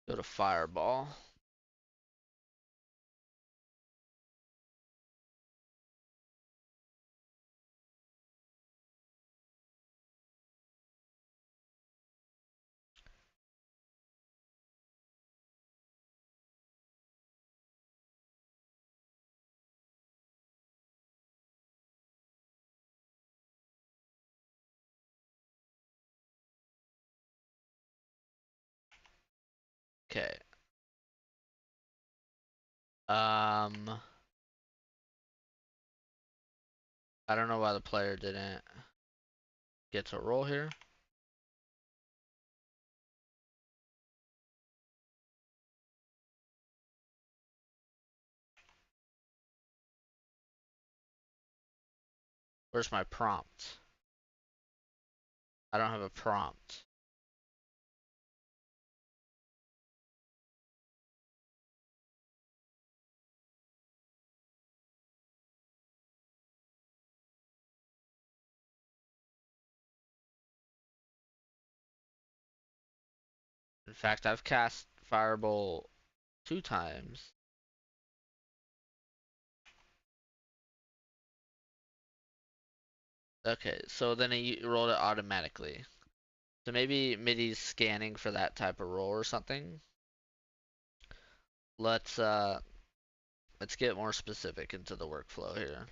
Go to Fireball. Okay. Um, I don't know why the player didn't get to roll here. Where's my prompt? I don't have a prompt. In fact, I've cast Fireball 2 times. Okay, so then he rolled it automatically. So maybe MIDI's scanning for that type of roll or something. Let's uh let's get more specific into the workflow here.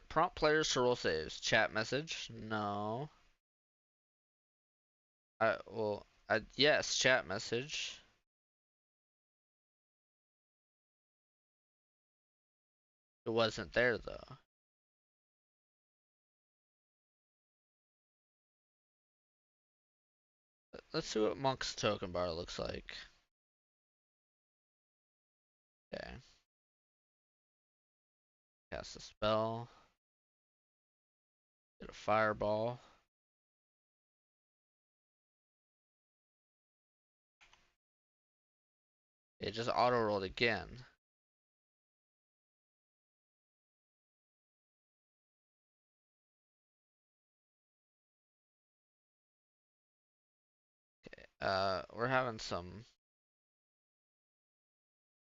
Prompt players to roll saves. Chat message? No. Yes, chat message. It wasn't there though. Let's see what Monk's token bar looks like. Okay. Cast a spell. Get a fireball. It just auto rolled again. We're having some.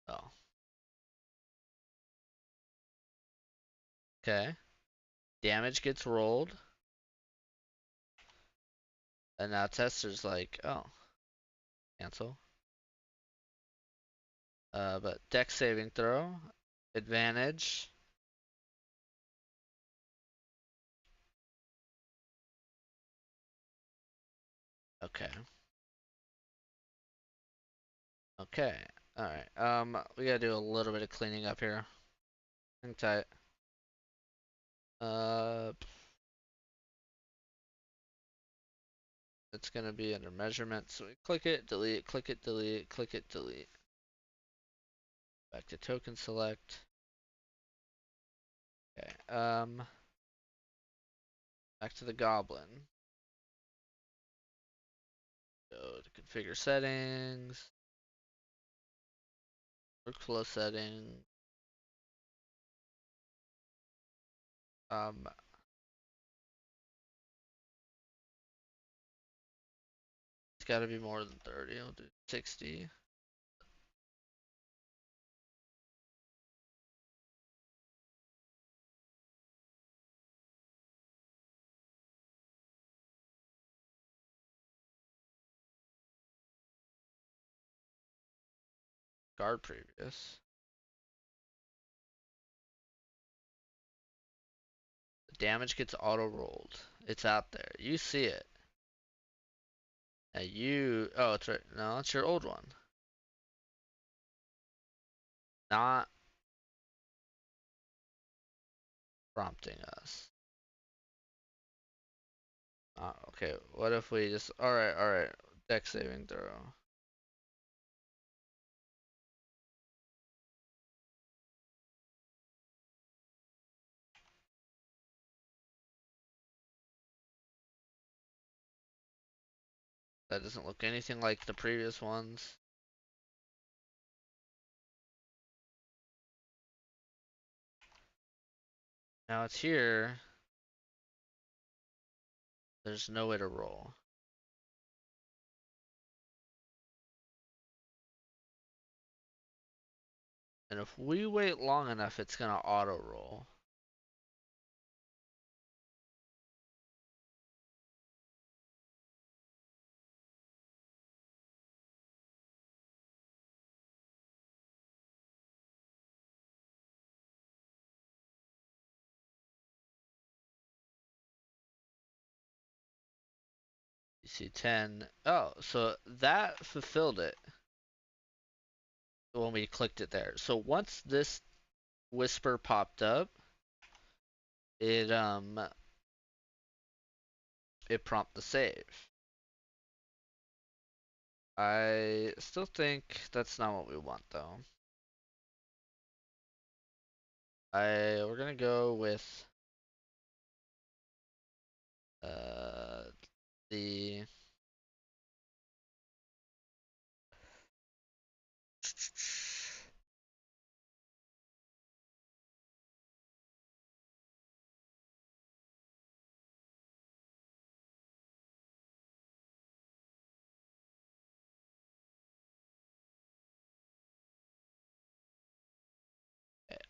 Oh. Okay. Damage gets rolled. And now Tester's like, oh, cancel. But dex saving throw. Advantage. Okay. Okay. Alright. We gotta do a little bit of cleaning up here. Hang tight. Uh, it's gonna be under measurement. So we click it, delete, click it, delete, click it, delete. Back to token select. Okay. Back to the goblin. Go to configure settings. Workflow setting. Um, it's gotta be more than 30. I'll do 60. Guard previous. The damage gets auto rolled. It's out there. You see it. And oh, it's right. No, it's your old one. Not prompting us. Okay, what if we just, alright. Dex saving throw. That doesn't look anything like the previous ones. Now it's here. There's no way to roll. And if we wait long enough, it's gonna auto roll. You see 10. Oh, so that fulfilled it when we clicked it there. So once this whisper popped up, it it prompted the save. I still think that's not what we want though. We're gonna go with uh the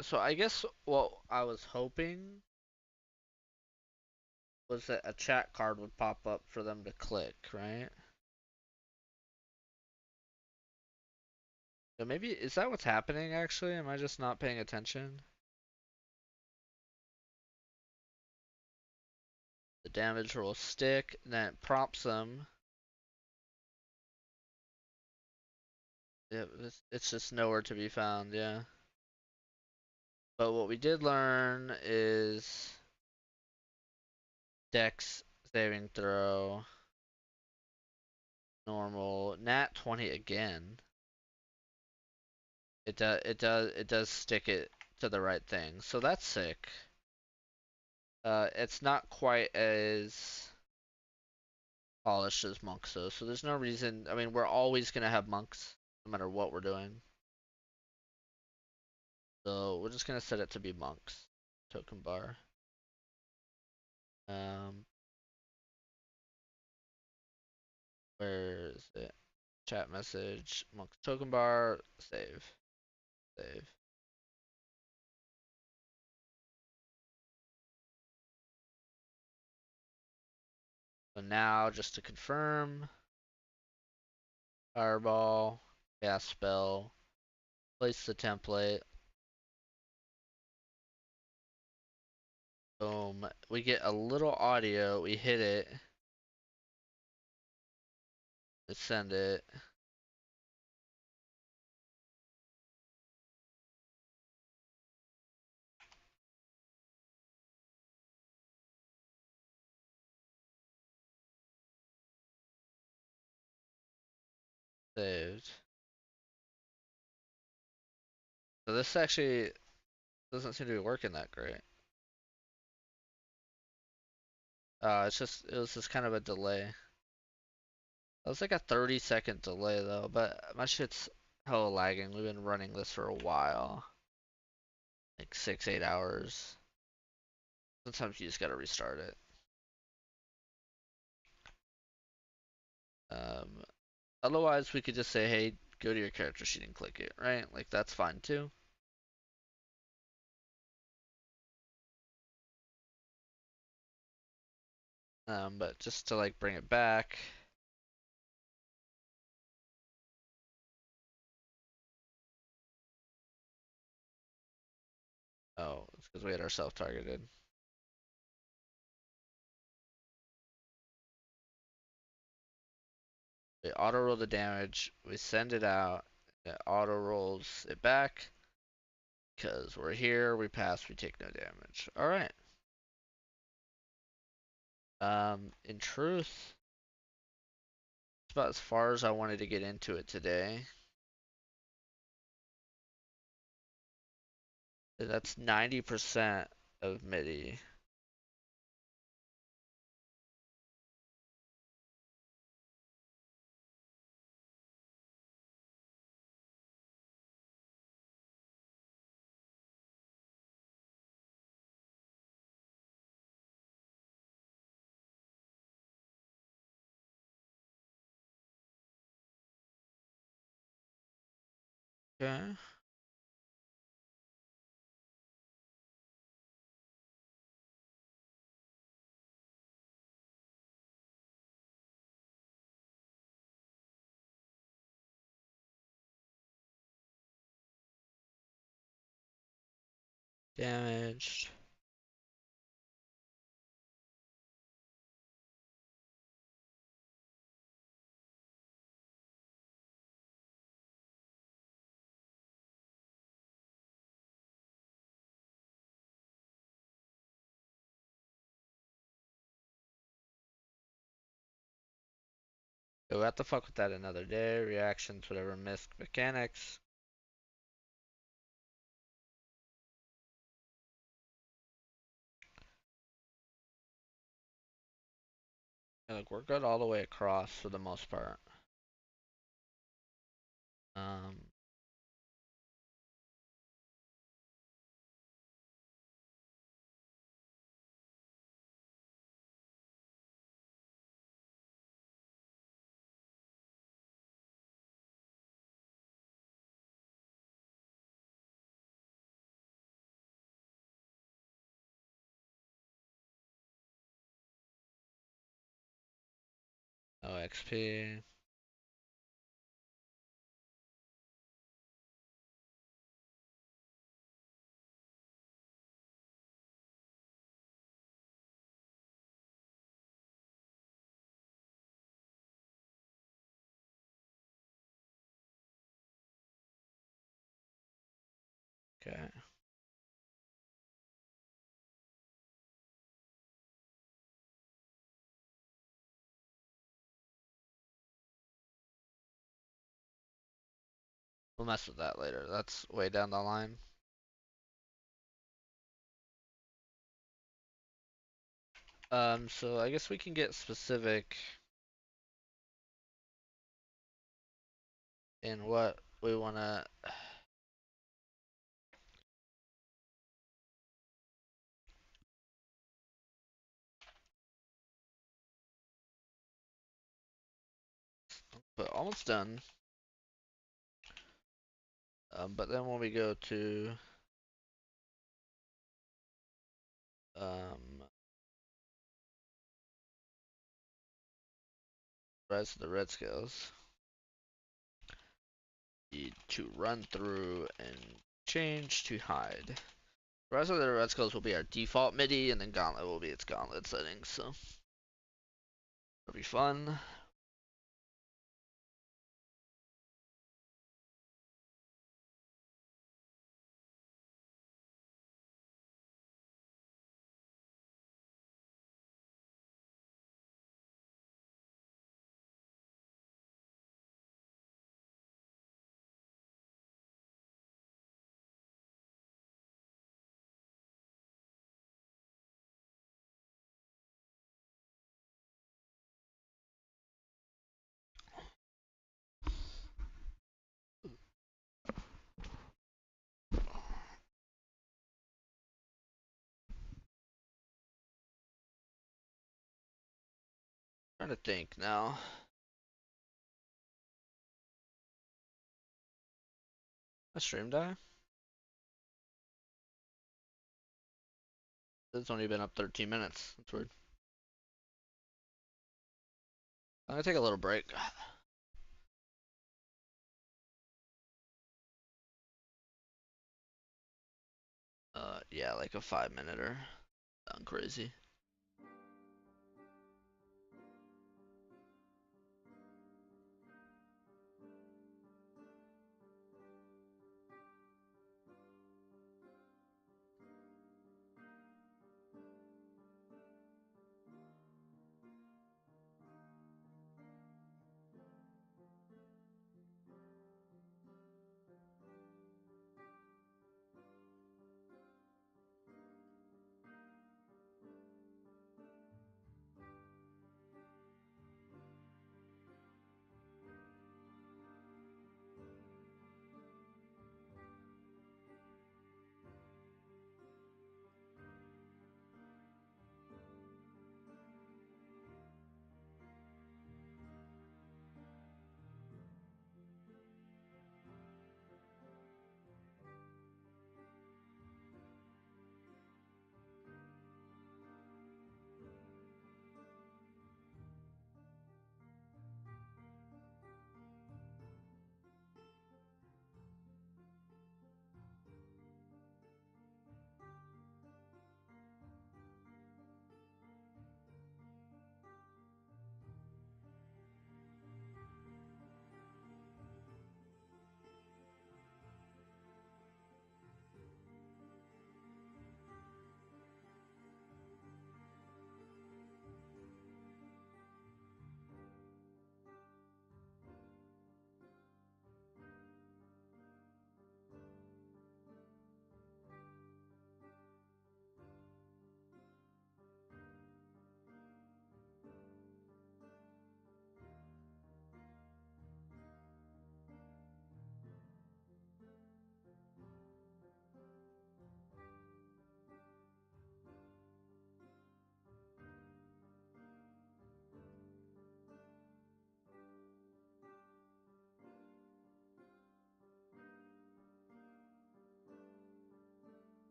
so I guess what I was hoping was that a chat card would pop up for them to click, right? So maybe is that what's happening actually? Am I just not paying attention? The damage will stick, and then it prompts them. Yeah, it's just nowhere to be found, yeah. But what we did learn is Dex saving throw, normal, nat 20 again. It does stick it to the right thing. So that's sick. It's not quite as polished as monks though, so there's no reason. I mean, we're always gonna have monks no matter what we're doing. So we're just gonna set it to be monks. Token bar. Um, where is it? Chat message, monks token bar, save, save. So now, just to confirm, fireball, cast spell, place the template. Boom. We get a little audio. We hit it. Let's send it. Saved. So this actually doesn't seem to be working that great. It was just kind of a delay. It was like a 30-second delay though, but my shit's hella lagging. We've been running this for a while. Like 6, 8 hours. Sometimes you just gotta restart it. Um, Otherwise we could just say, hey, go to your character sheet and click it, right? Like that's fine too. But just to like bring it back. Oh, it's because we had ourselves targeted. We auto roll the damage, we send it out, it auto rolls it back. Because we're here, we pass, we take no damage. Alright. In truth, it's about as far as I wanted to get into it today. That's 90% of MIDI. Okay. Damaged. So we have to fuck with that another day. Reactions, whatever, missed mechanics. And like we're good all the way across for the most part. Um, no XP. Okay. We'll mess with that later. That's way down the line. So I guess we can get specific in what we wanna. But almost done. But then when we go to um, rest of the red scales, need to run through and change to hide. The rest of the red scales will be our default MIDI, and then gauntlet will be its gauntlet settings. So it'll be fun. Trying to think now. A stream die? It's only been up 13 minutes. That's weird. I'm gonna take a little break. Yeah, like a 5 minute or sound crazy.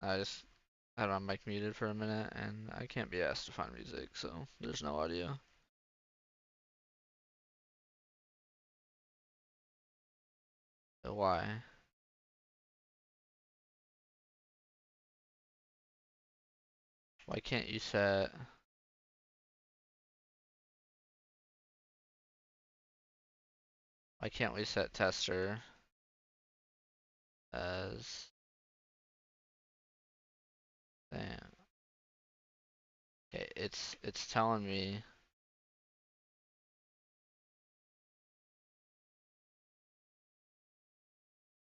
I just had my mic muted for a minute, and I can't be asked to find music, so there's no audio. So why? Why can't you set? Why can't we set tester as? Damn. Okay, it's telling me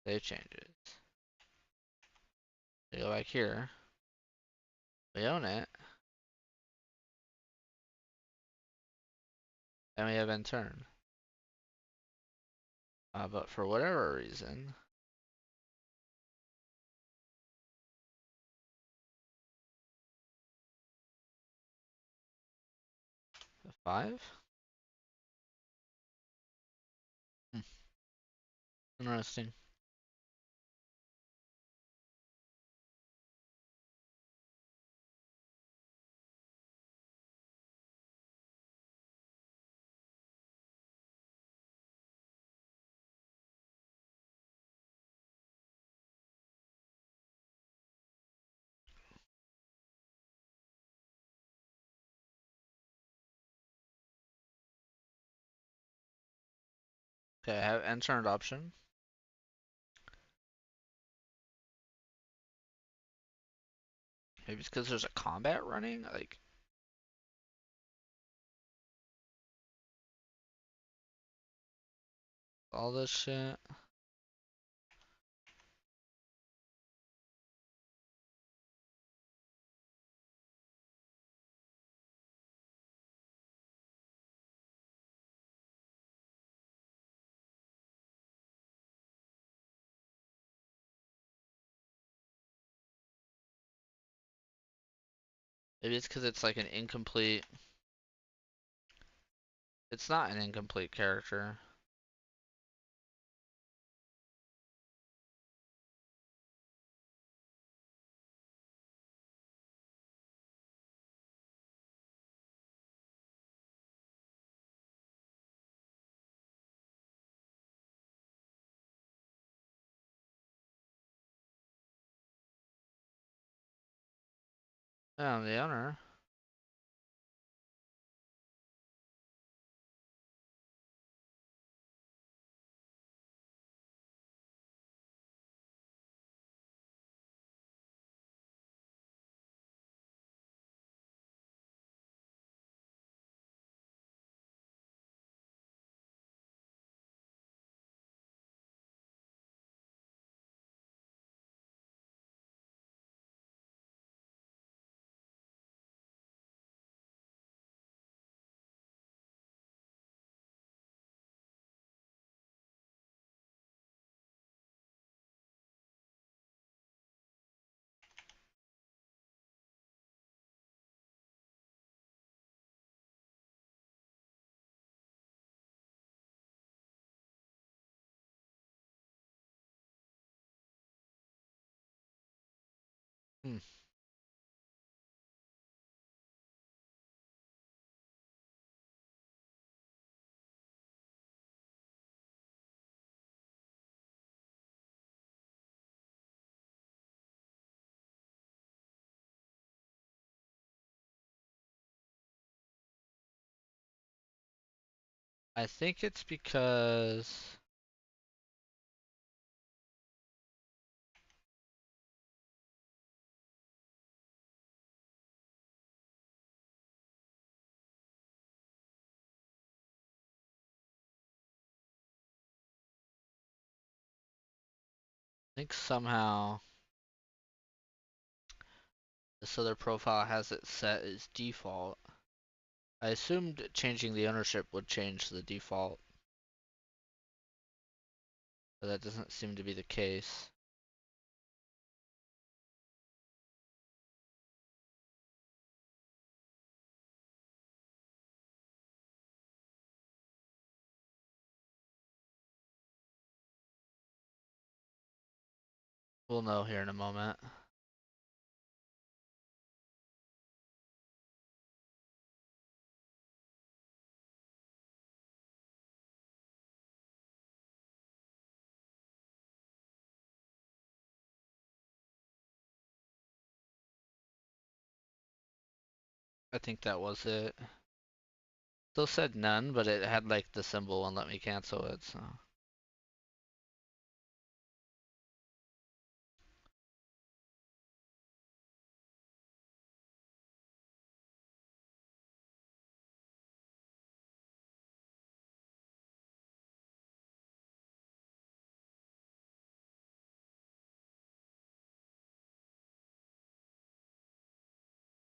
save changes. We go back here. We own it, and we have intern. But for whatever reason, the 5? Hmm. Interesting. Okay, I have intern option. Maybe it's because there's a combat running, like all this shit. Maybe it's because it's like an incomplete. It's not an incomplete character. Yeah, I'm the owner. Hmm. I think it's because I think somehow this other profile has it set as default. I assumed changing the ownership would change the default, but that doesn't seem to be the case. We'll know here in a moment. I think that was it. Still said none, but it had like the symbol and let me cancel it, so.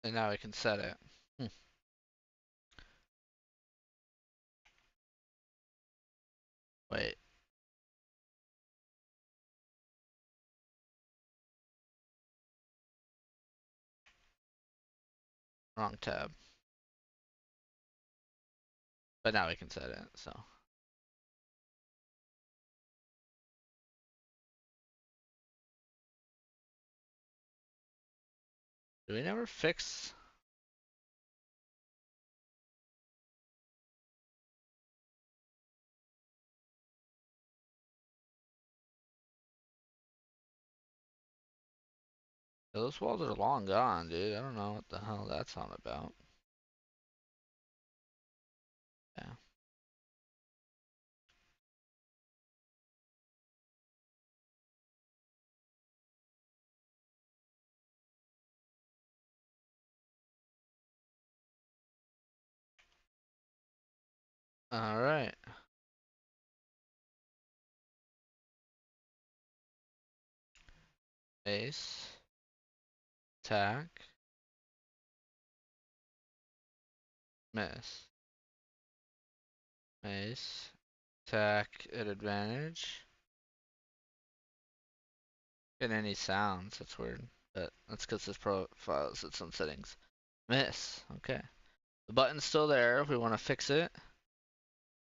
And now I can set it. Hmm. Wait, wrong tab. But now I can set it, so. Do we never fix? Those walls are long gone, dude. I don't know what the hell that's on about. Yeah. Alright. Ace. Attack. Miss. Ace. Attack at advantage. Get any sounds, that's weird. But that's because this profile is its own settings. Miss. Okay. The button's still there if we want to fix it.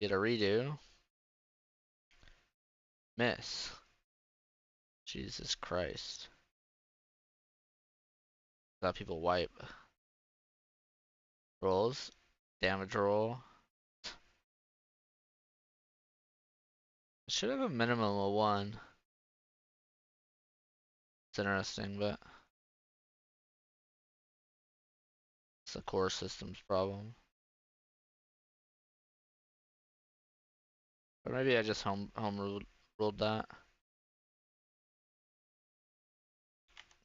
Get a redo. Miss. Jesus Christ. Thought people wipe. Rolls. Damage roll. It should have a minimum of one. It's interesting, but it's the core system's problem. Or maybe I just ruled that.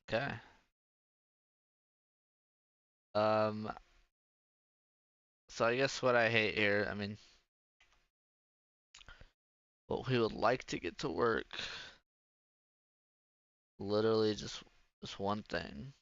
Okay. Um, so I guess what I hate here, I mean, what we would like to get to work, literally just one thing.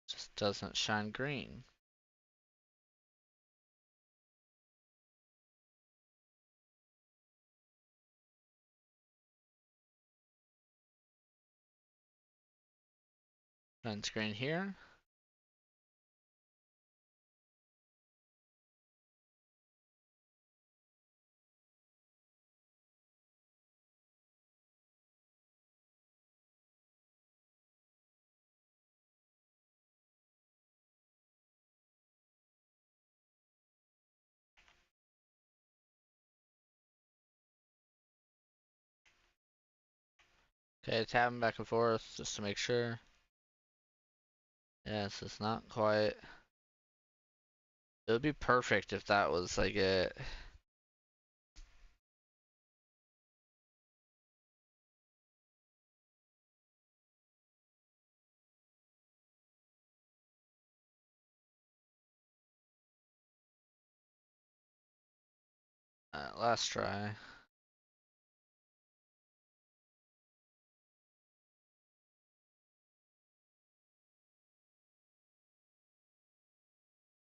Just doesn't shine green. Shines green here. Okay, tapping back and forth just to make sure. Yes, it's not quite. It would be perfect if that was like it. Last try.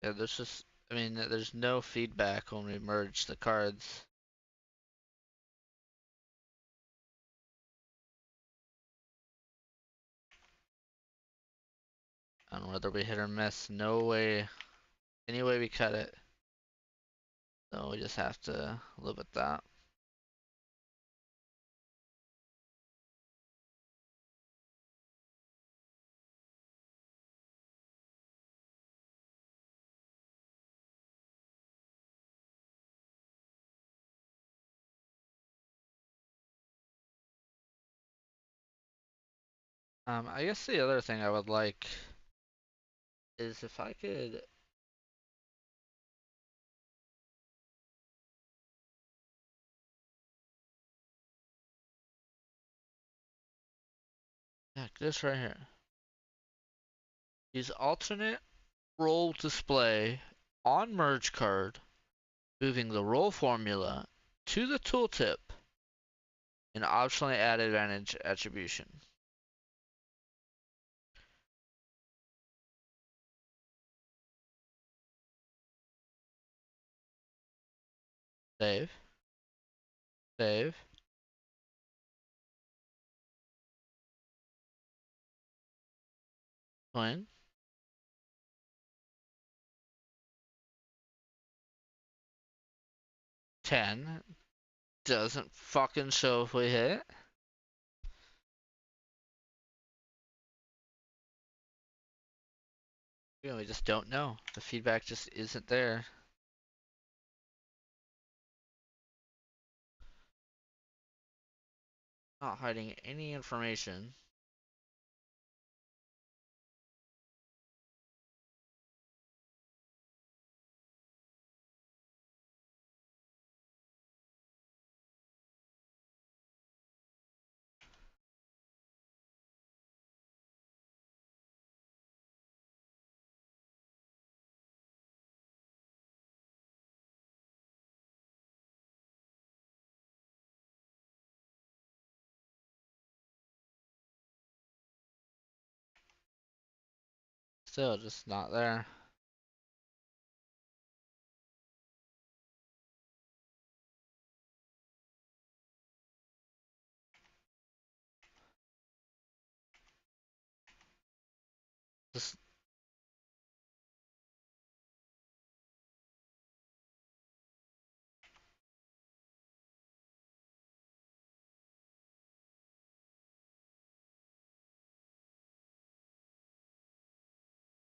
Yeah, there's just, I mean, there's no feedback when we merge the cards. On whether we hit or miss. No way, any way we cut it. So we just have to live with that. I guess the other thing I would like is if I could. Yeah, this right here. Use alternate roll display on merge card, moving the roll formula to the tooltip, and optionally add advantage attribution. Save. Save. Swing. 10. Doesn't fucking show if we hit. You know, we just don't know. The feedback just isn't there. Not hiding any information. Still just not there. Just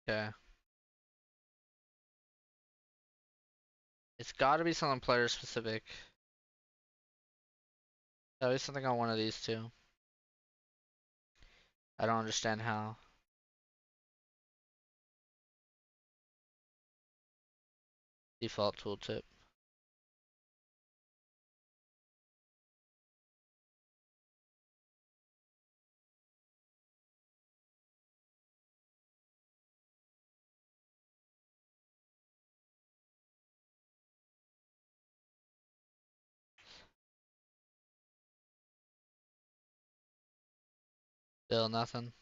okay. It's got to be something player specific. Gotta be something on one of these two. I don't understand how. Default tooltip. Still nothing.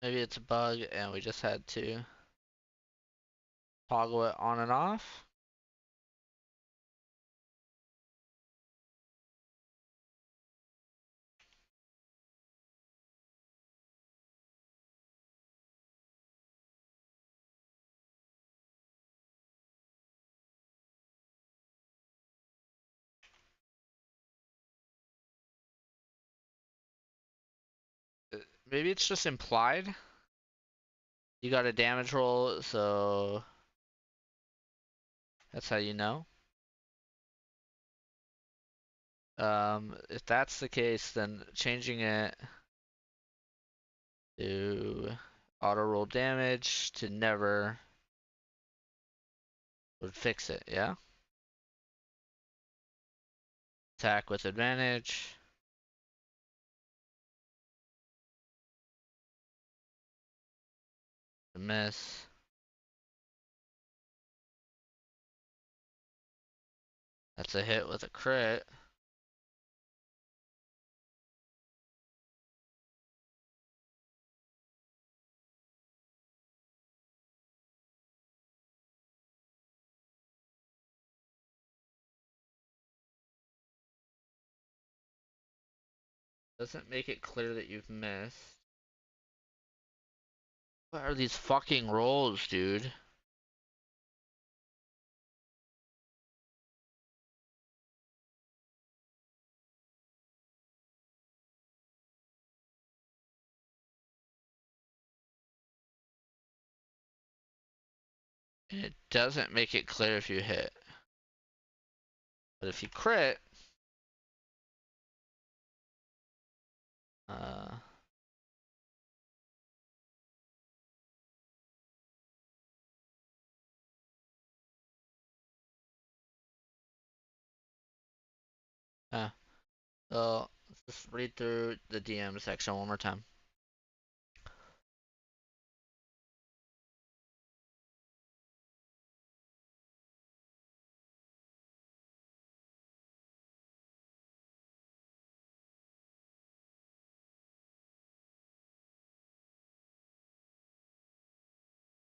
Maybe it's a bug and we just had to toggle it on and off. Maybe it's just implied. You got a damage roll, so that's how you know. If that's the case, then changing it to auto roll damage to never would fix it, yeah? Attack with advantage. Miss. That's a hit with a crit. Doesn't make it clear that you've missed. What are these fucking rolls, dude? It doesn't make it clear if you hit. But if you crit, Uh, yeah. So let's just read through the DM section one more time.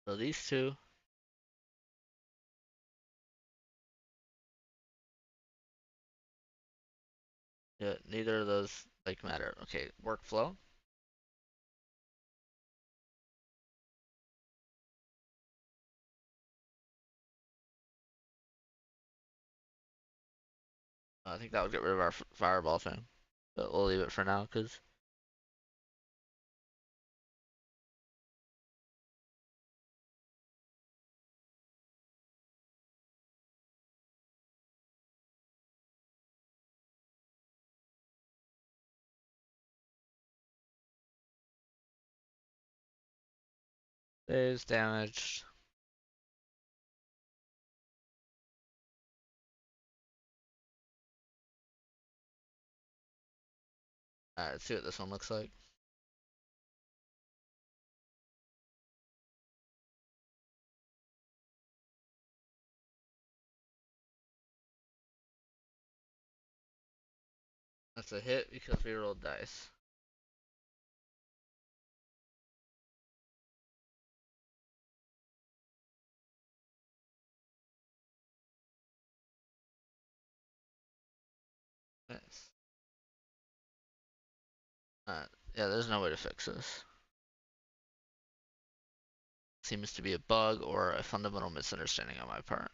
So these two, yeah, neither of those like matter. Okay, workflow. I think that would get rid of our fireball thing, but we'll leave it for now because there's damaged. Alright, let's see what this one looks like. That's a hit because we rolled dice. Nice. Alright, yeah, there's no way to fix this. Seems to be a bug or a fundamental misunderstanding on my part.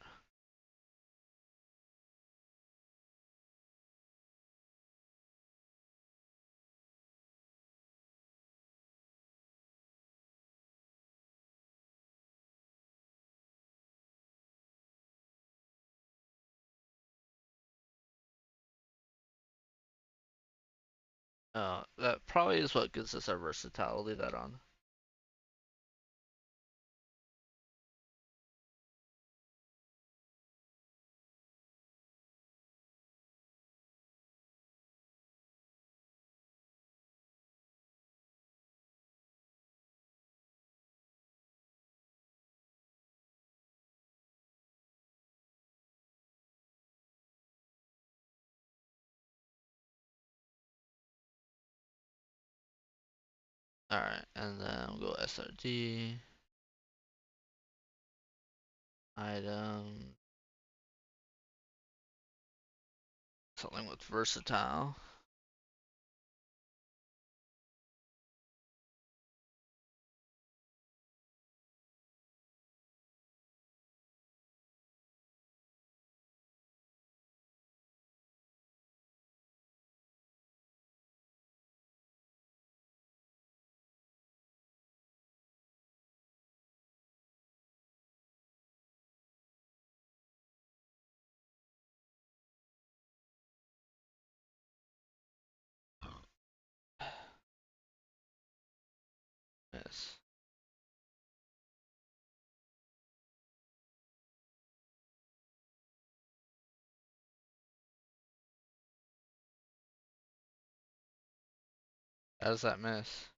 That probably is what gives us our versatile. We'll leave that on. Alright, and then we'll go SRD. Item. Something with versatile. Yes. How does that miss?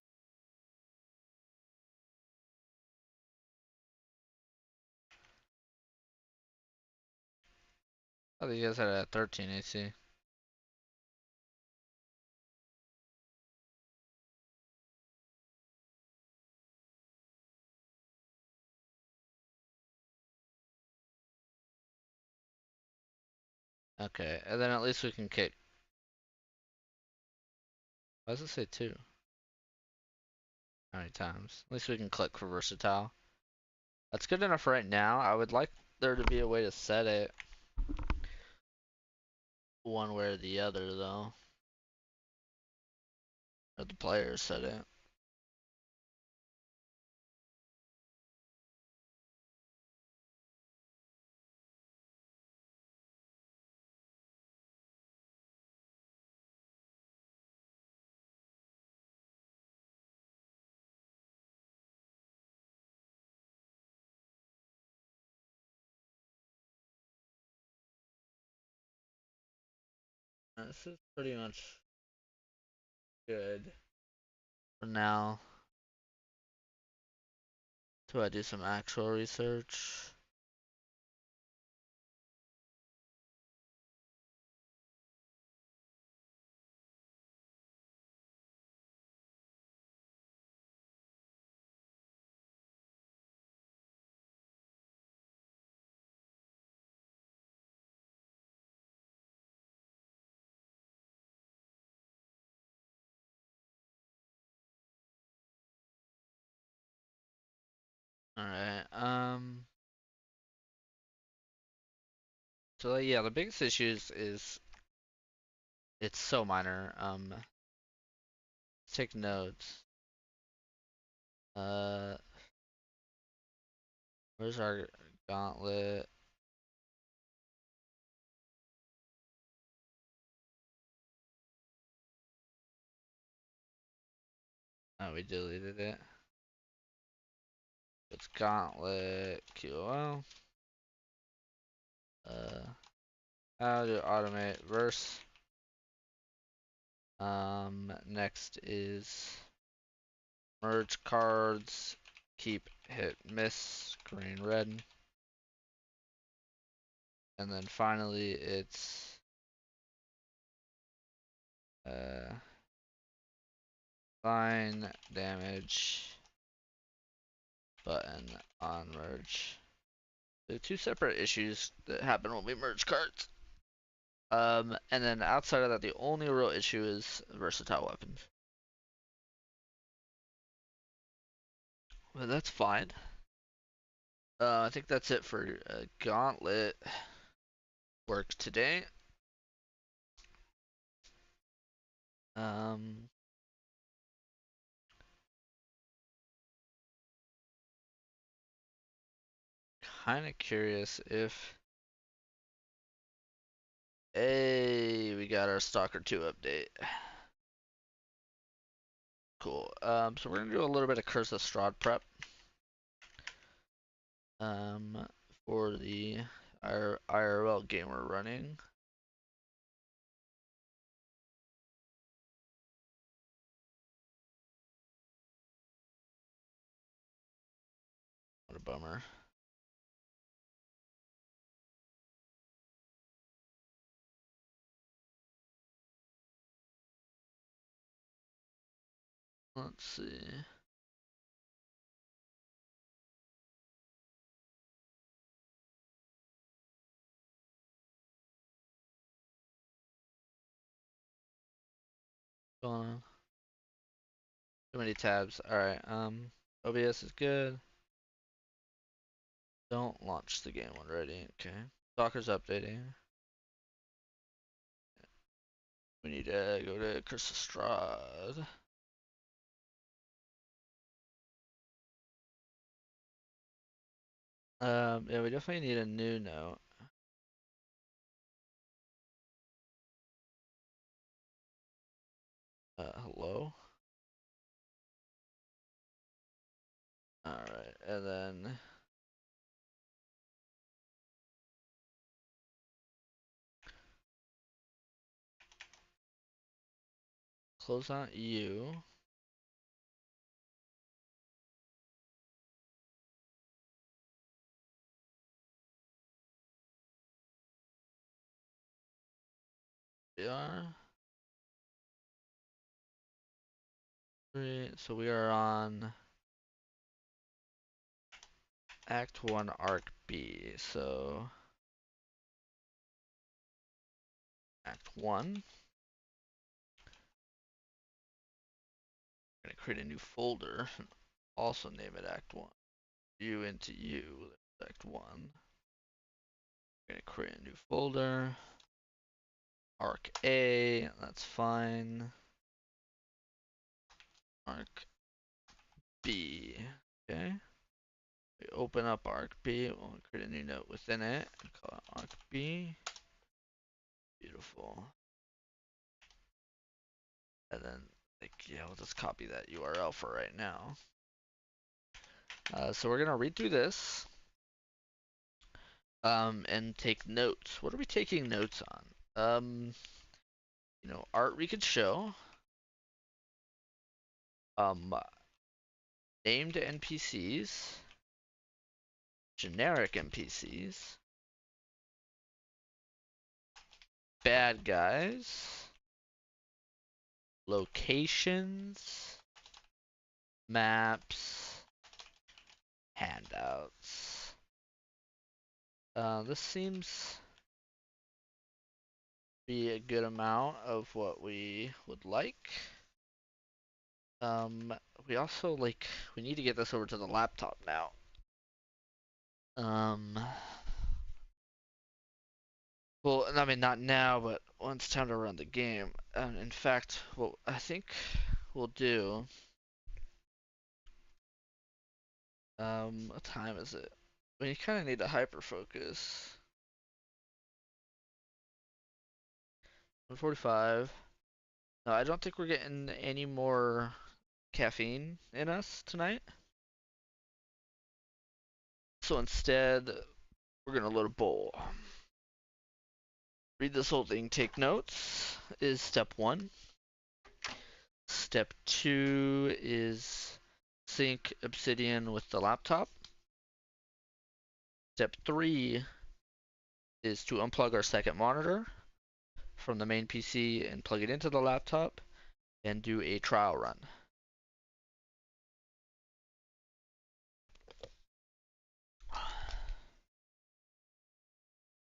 I thought you guys had it at 13 AC. Okay, and then at least we can kick. Why does it say 2? How many times? At least we can click for versatile. That's good enough right now. I would like there to be a way to set it one way or the other, though. Or the players set it. This is pretty much good for now. Do I do some actual research? Alright, so yeah, the biggest issues is it's so minor. Let's take notes. Uh, where's our gauntlet? Oh, we deleted it. It's gauntlet QOL. How to automate verse. Next is merge cards, keep hit miss, green red. And then finally it's line damage button on merge. There are two separate issues that happen when we merge cards. And then outside of that, the only real issue is versatile weapons. But that's fine. I think that's it for Gauntlet work today. Um, kind of curious if we got our Stalker 2 update. Cool. So we're gonna do a little bit of Curse of Strahd prep. Um, for the IRL game we're running. What a bummer. Let's see. Going on. Too many tabs. Alright, OBS is good. Don't launch the game already. Okay. Stalker's updating. We need to go to Curse of Strahd. Yeah, we definitely need a new note. Hello? Alright, and then close out you. We are. So we are on Act 1 Arc B. So Act 1. We're gonna create a new folder. Also name it Act 1. You into you. Act 1. We're gonna create a new folder. Arc A. That's fine. Arc B. Okay. We open up Arc B. We'll create a new note within it. Call it Arc B. Beautiful. And then, like, yeah, we'll just copy that URL for right now. So we're gonna read through this. And take notes. What are we taking notes on? art we could show. Um, named NPCs, generic NPCs, bad guys, locations, maps, handouts. This seems to be a good amount of what we would like. Um, we also we need to get this over to the laptop now. Um, well, I mean not now, but when it's time to run the game. In fact, what I think we'll do. What time is it? We kind of need to hyper focus. 1:45. No, I don't think we're getting any more caffeine in us tonight. So instead, we're gonna load a bowl. Read this whole thing, take notes is step one. Step two is sync Obsidian with the laptop. Step three is to unplug our second monitor from the main PC and plug it into the laptop and do a trial run.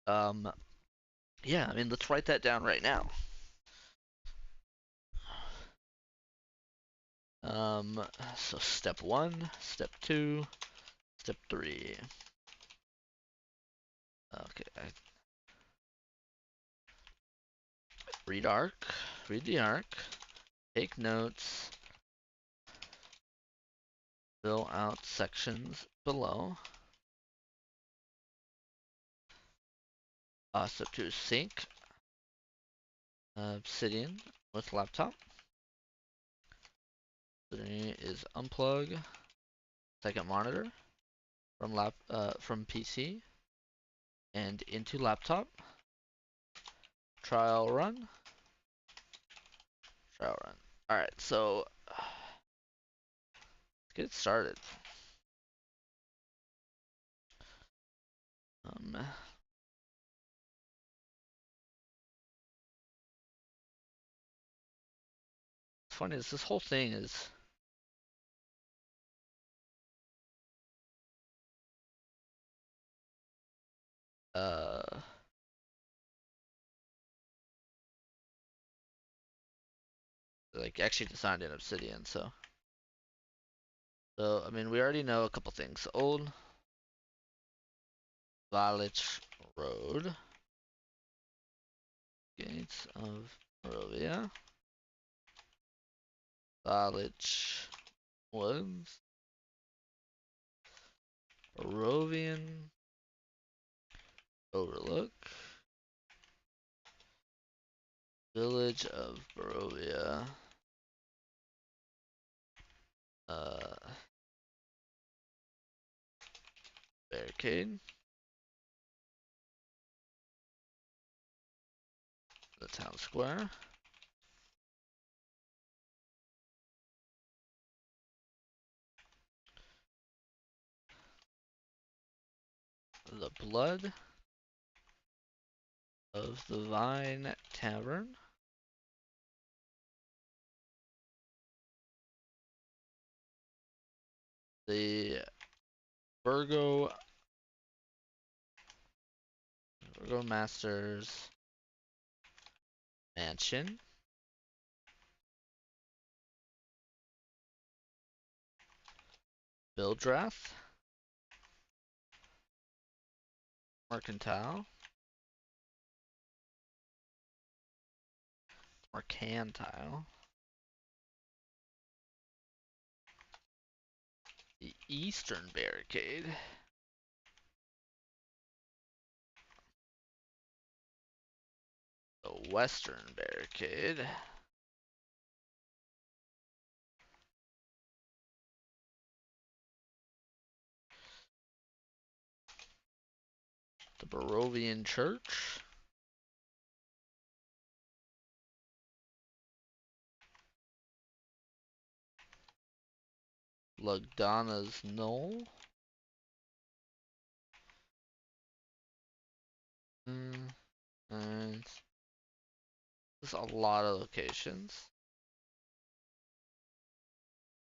Um, yeah, I mean, let's write that down right now. So step one, step two, step three. Okay, read arc, read the arc, take notes, fill out sections below. Step two is sync Obsidian with laptop. Three is unplug second monitor from PC and into laptop. Trial run. Trial run. All right, so let's get started. It's funny is this whole thing is uh like actually designed in Obsidian, so I mean we already know a couple things. Old Valich Road, Gates of Barovia, Valich Woods, Barovian Overlook, Village of Barovia, uh, Barricade, the town square, the Blood of the Vine Tavern, the Burgo Master's Mansion, Bildrath, Mercantile, Mercantile, the Eastern Barricade, the Western Barricade, the Barovian Church, Lugdana's Knoll. And there's a lot of locations.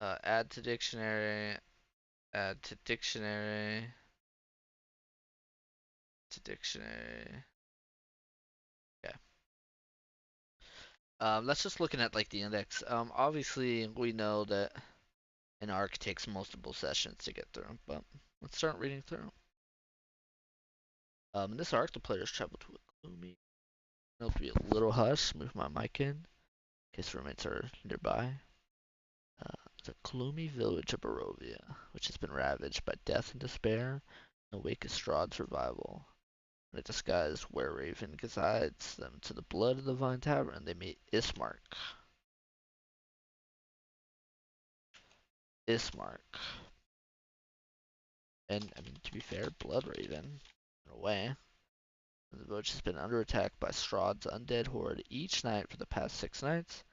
Add to dictionary. Add to dictionary. To dictionary. Okay. That's just looking at like the index. Obviously we know that an arc takes multiple sessions to get through, but let's start reading through. In this arc, the players travel to a gloomy. It'll be a little hush. Move my mic in case roommates are nearby. The gloomy village of Barovia, which has been ravaged by death and despair, in the wake of Strahd's revival. When a disguised were-raven guides them to the Blood of the Vine Tavern, they meet Ismark. And, I mean, to be fair, Bloodraven, in a way. The village has been under attack by Strahd's undead horde each night for the past 6 nights.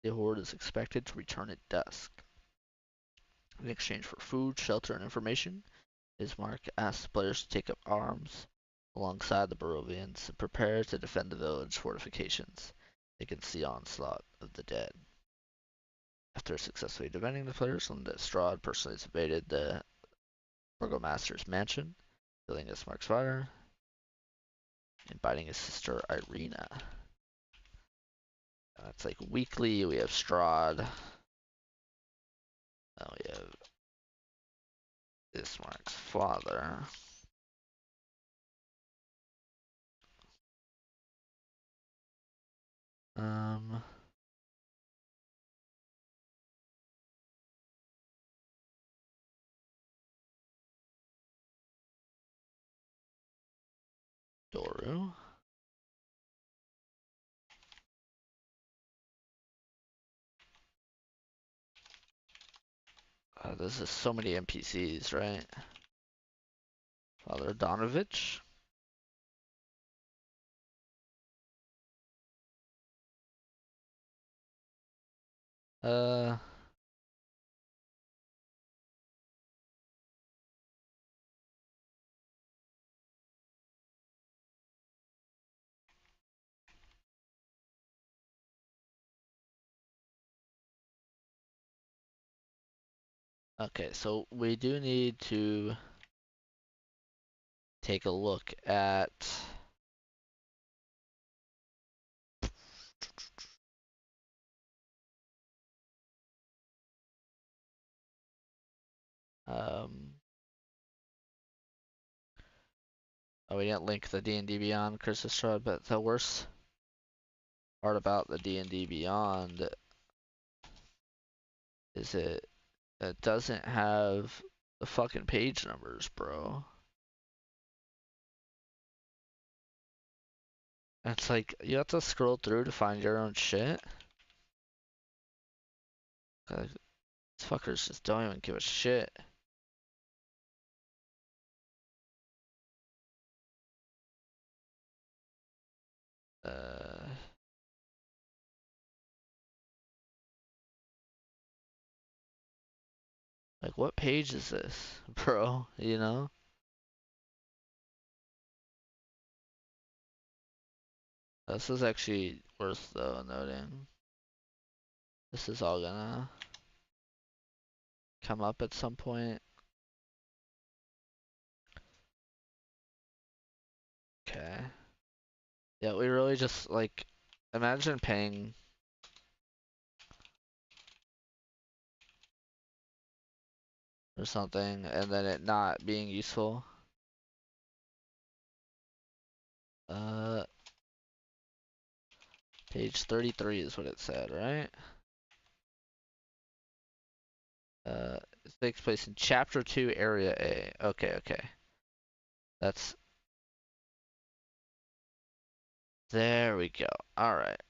The horde is expected to return at dusk. In exchange for food, shelter, and information, Ismark asks the players to take up arms alongside the Barovians and prepare to defend the village fortifications against the onslaught of the dead. After successfully defending the players, Strahd personally invaded the Burgomaster's mansion, killing Ismark's father and biting his sister Irina. That's like weekly. We have Strahd. We have Ismark's father. Doru. This is so many NPCs, right? Father Donovich. Uh, okay, so we do need to take a look at um oh, we didn't link the D&D Beyond Curse Strahd, but the worst part about the D&D Beyond is it doesn't have the fucking page numbers, bro. It's like you have to scroll through to find your own shit. These fuckers just don't even give a shit. Uh, like what page is this, bro? You know? This is actually worth though noting. This is all gonna come up at some point. Okay. Yeah, we really just like imagine paying or something and then it not being useful. Uh, page 33 is what it said, right? It takes place in chapter 2, area A. Okay, okay. That's there we go. All right.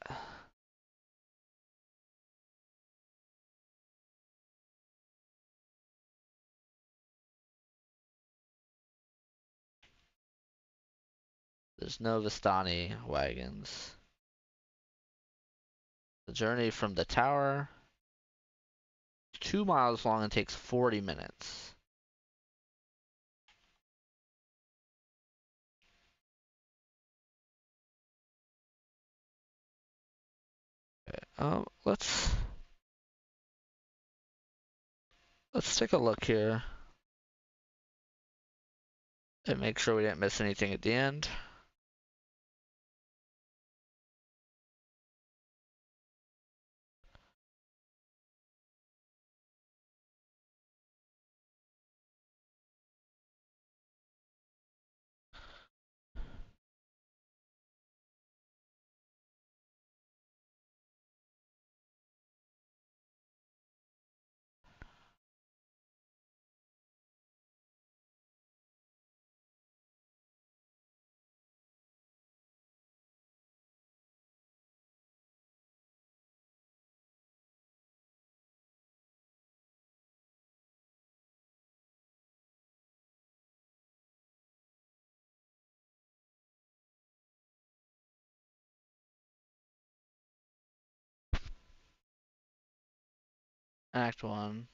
There's no Vistani wagons. The journey from the tower 2 miles long and takes 40 minutes. Let's take a look here and make sure we didn't miss anything at the end. Act 1.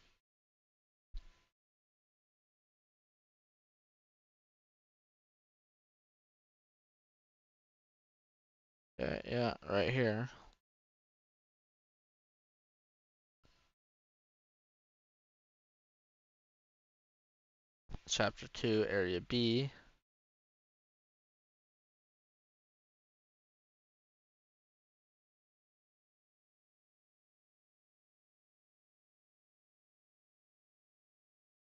Okay, yeah, right here. Chapter 2, Area B.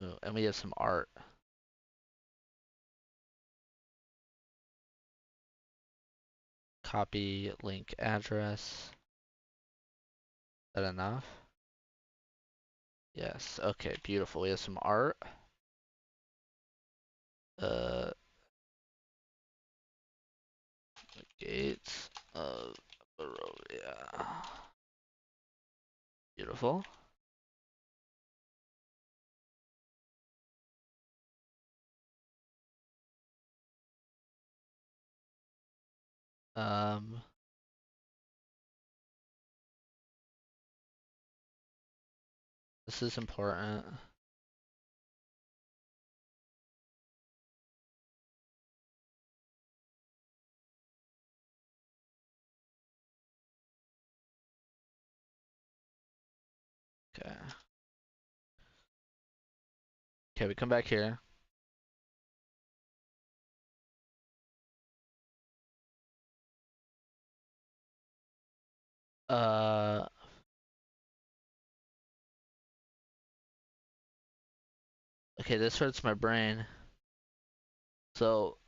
Oh, and we have some art. Copy link address. Is that enough? Yes. Okay, beautiful. We have some art. Uh, Gates of Barovia. Beautiful. Um, this is important. Okay. Okay, we come back here. Uh, okay, this hurts my brain. So,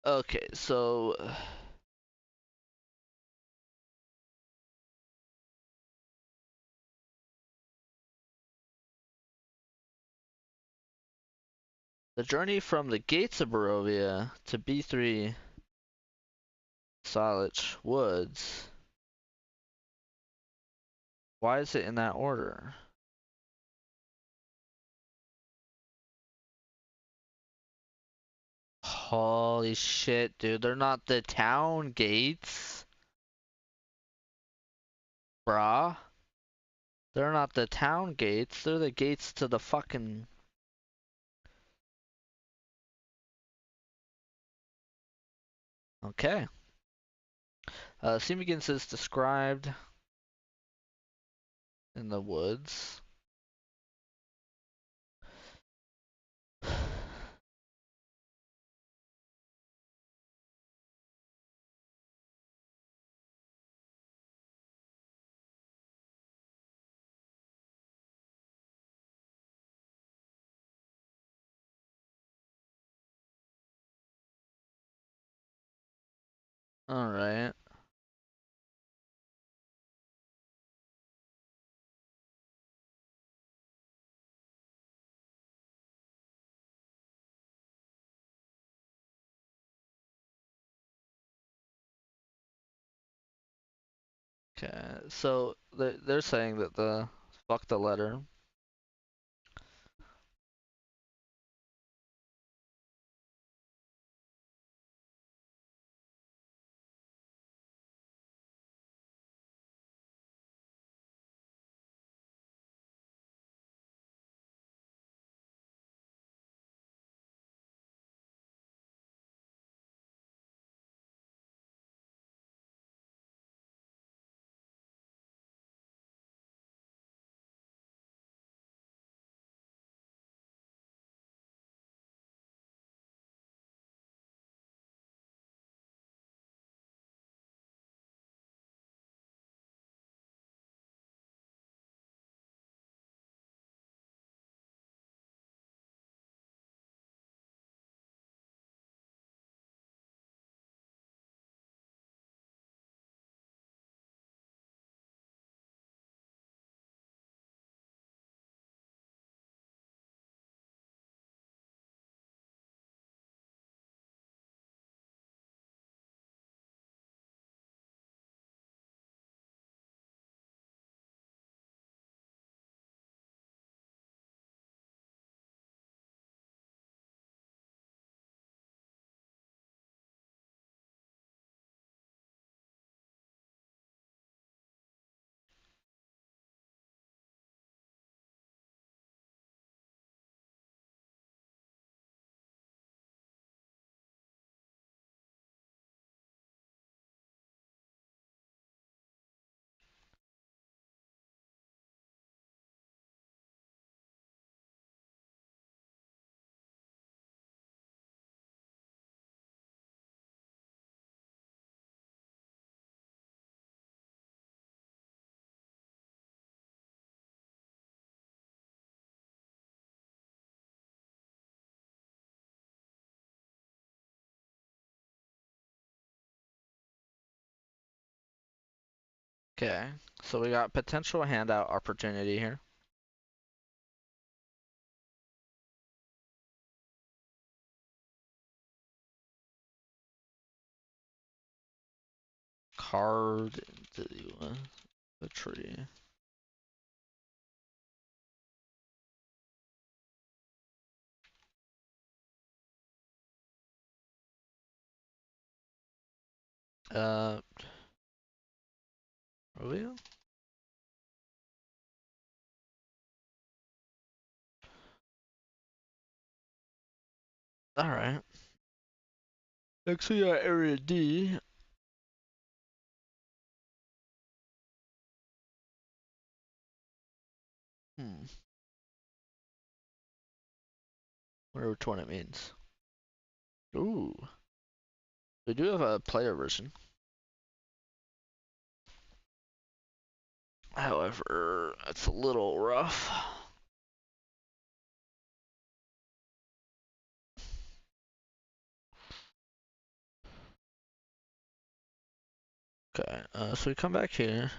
okay, so the journey from the gates of Barovia to B3 Solich Woods. Why is it in that order? Holy shit, dude. They're not the town gates. Brah. They're not the town gates. They're the gates to the fucking... Okay. Scene begins as described in the woods. Alright. Okay, so they're saying that the... Fuck the letter. Okay, so we got potential handout opportunity here. Carved into the tree. Are we? Alright. Next we got area D. Wonder which one it means. Ooh. We do have a player version. However, it's a little rough. Okay, so we come back here.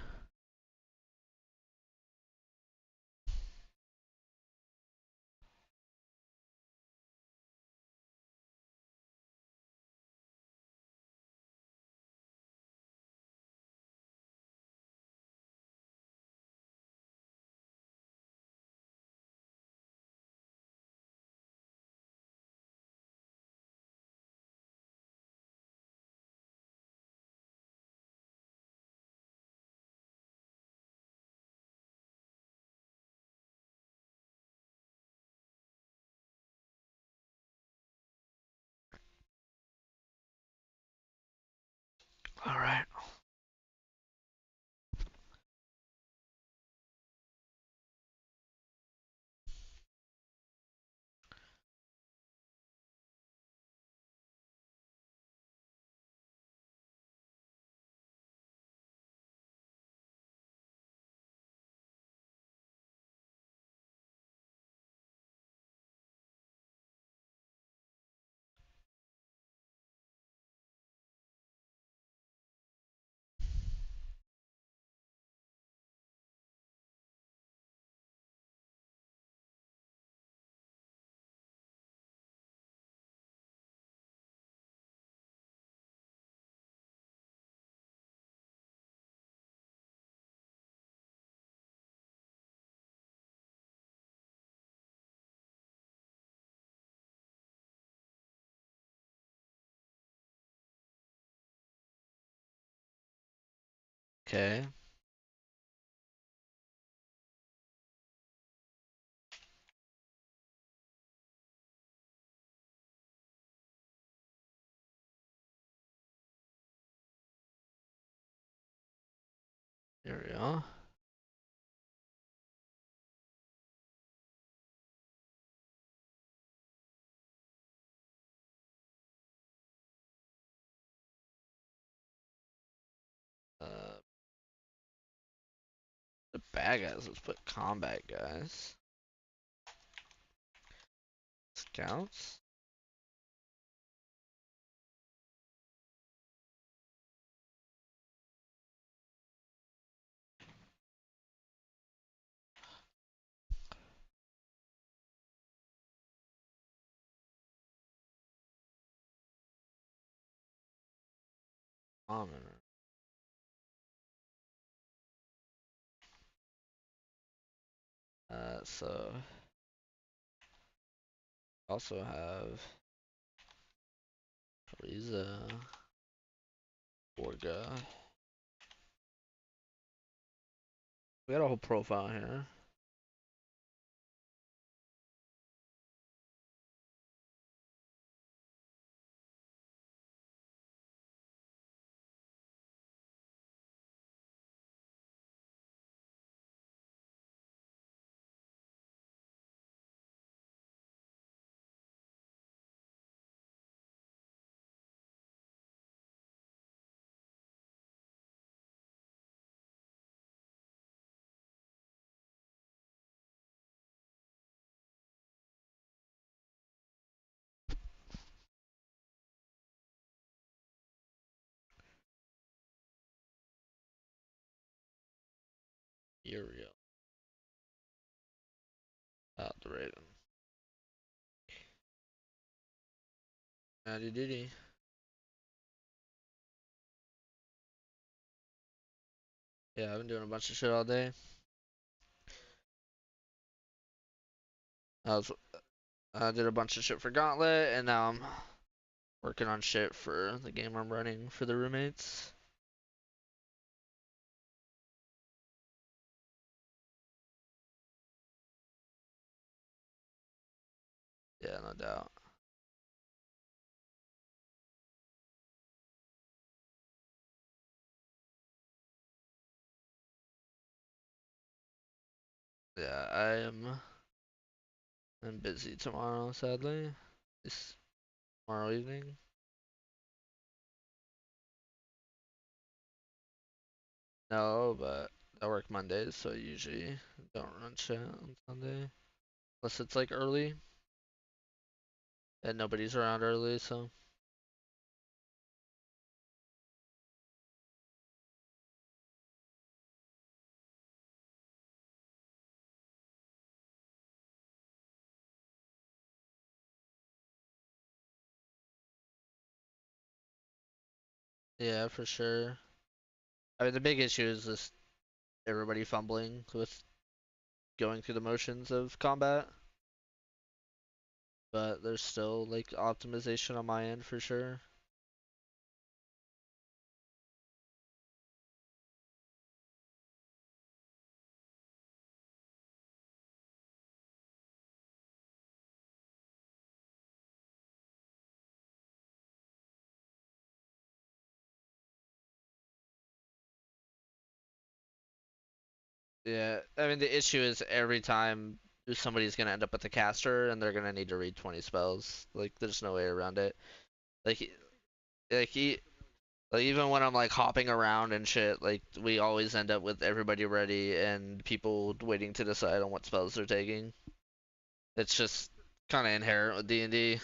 Alright. Okay. Here we go. The bad guys, let's put combat guys. Scouts? Commoner. So also have Riza, Borga. We got a whole profile here. Uriel. Out the Raven. Howdy doody. Yeah, I've been doing a bunch of shit all day. I was I did a bunch of shit for Gauntlet, and now I'm working on shit for the game I'm running for the roommates. Yeah, no doubt. Yeah, I'm busy tomorrow, sadly. It's tomorrow evening. No, but I work Mondays, so I usually don't run shit on Sunday. Unless it's like early, and nobody's around early, so. Yeah, for sure. I mean, the big issue is just everybody fumbling with going through the motions of combat, but there's still like optimization on my end for sure. Yeah, I mean the issue is every time somebody's gonna end up with the caster and they're gonna need to read 20 spells. Like there's no way around it. Like like he like even when I'm like hopping around and shit, like we always end up with everybody ready and people waiting to decide on what spells they're taking. It's just kind of inherent with D&D.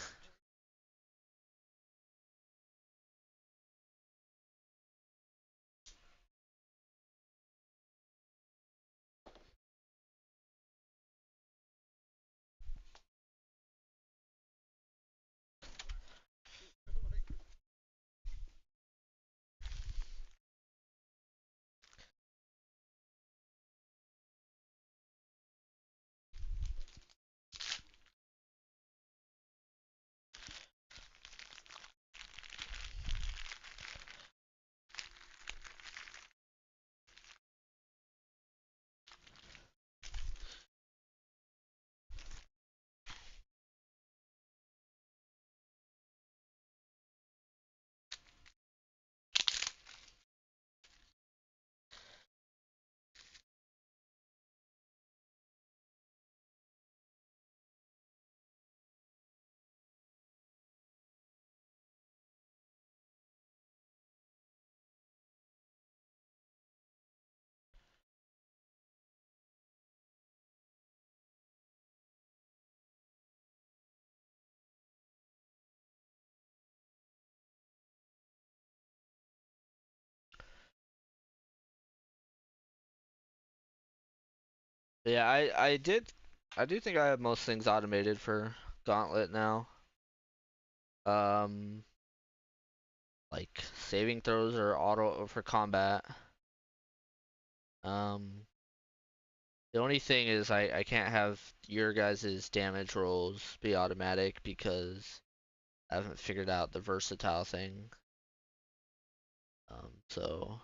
Yeah, I do think I have most things automated for Gauntlet now. Um, like saving throws are auto for combat. Um, the only thing is I can't have your guys' damage rolls be automatic because I haven't figured out the versatile thing. So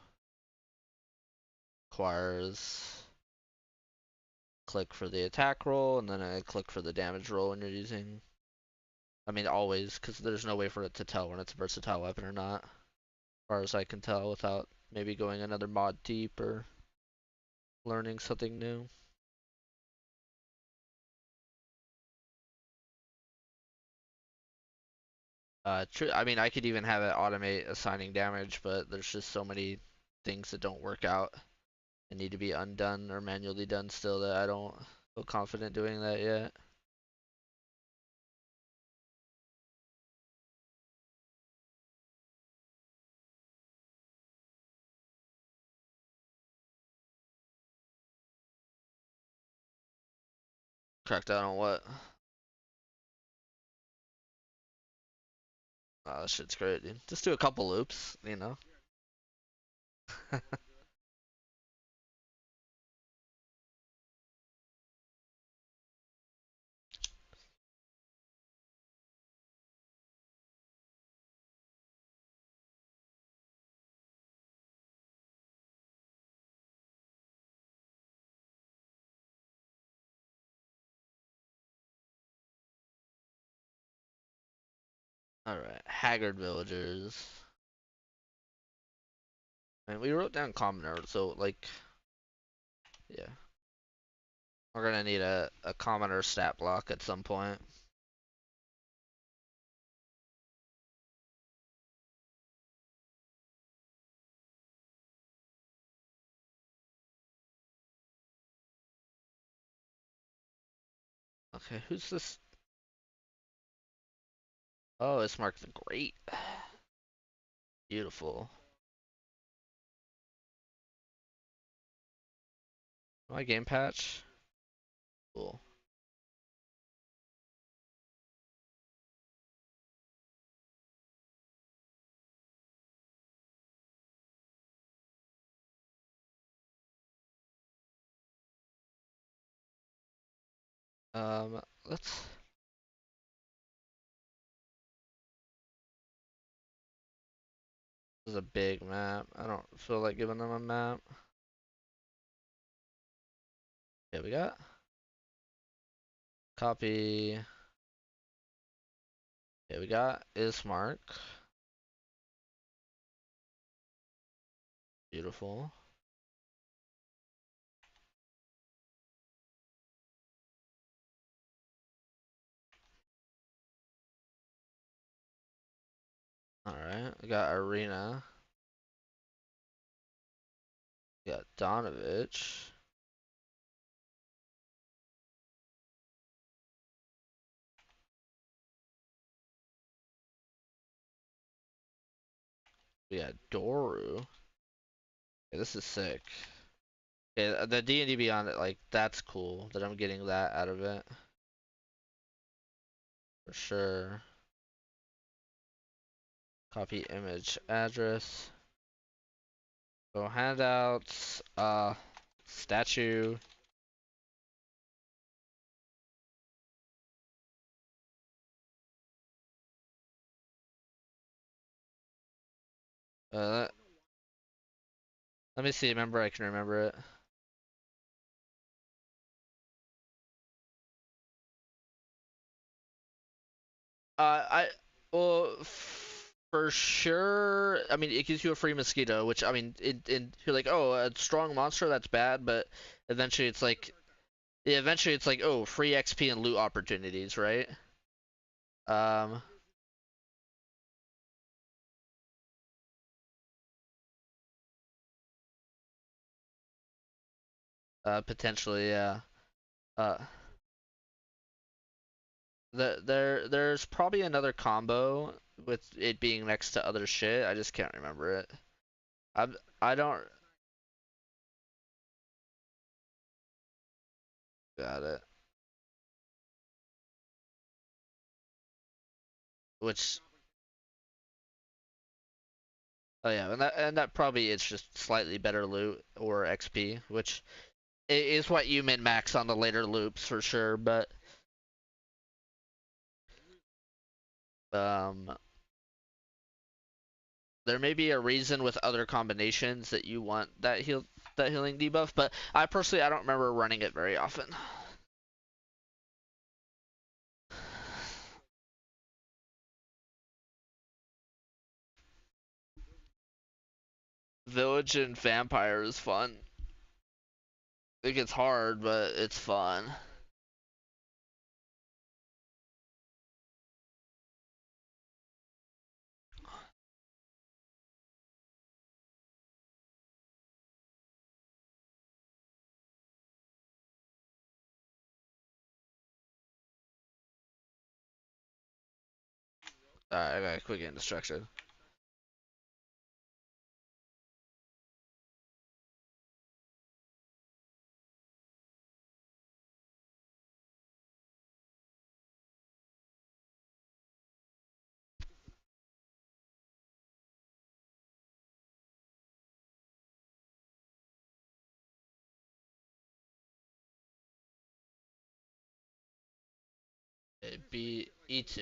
requires click for the attack roll and then I click for the damage roll when you're using. I mean always, because there's no way for it to tell when it's a versatile weapon or not, as far as I can tell without maybe going another mod deep or learning something new. True. I mean, I could even have it automate assigning damage, but there's just so many things that don't work out and need to be undone or manually done still that I don't feel confident doing that yet. Crackdown on what? Oh, that shit's great, dude. Just do a couple loops, you know? Alright, Haggard villagers. And we wrote down commoner, so like, yeah. We're gonna need a commoner stat block at some point. Okay, who's this? Oh, it's marked great. Beautiful. My game patch? Cool. Let's. This is a big map. I don't feel like giving them a map. Yeah, we got copy. Yeah, we got Ismark. Beautiful. Alright, we got Arena. We got Donovich. We got Doru. Yeah, this is sick. Yeah, the D&D Beyond it, like, that's cool that I'm getting that out of it. For sure. Copy image address. Go handouts. Statue. Uh, let me see. Remember, I can remember it. I well, for sure. I mean, it gives you a free mosquito, which I mean, you're like, oh, a strong monster, that's bad, but eventually it's like, yeah, eventually it's like, oh, free XP and loot opportunities, right? Um, Potentially, yeah. Uh, there's probably another combo with it being next to other shit. I just can't remember it. I don't got it. Which Oh yeah, and that probably is just slightly better loot or XP, which is what you min max on the later loops for sure. But um, there may be a reason with other combinations that you want that healing debuff. But I don't remember running it very often. Village and Vampire is fun. It gets hard, but it's fun. Alright, I got a quick instruction. Okay, B E2.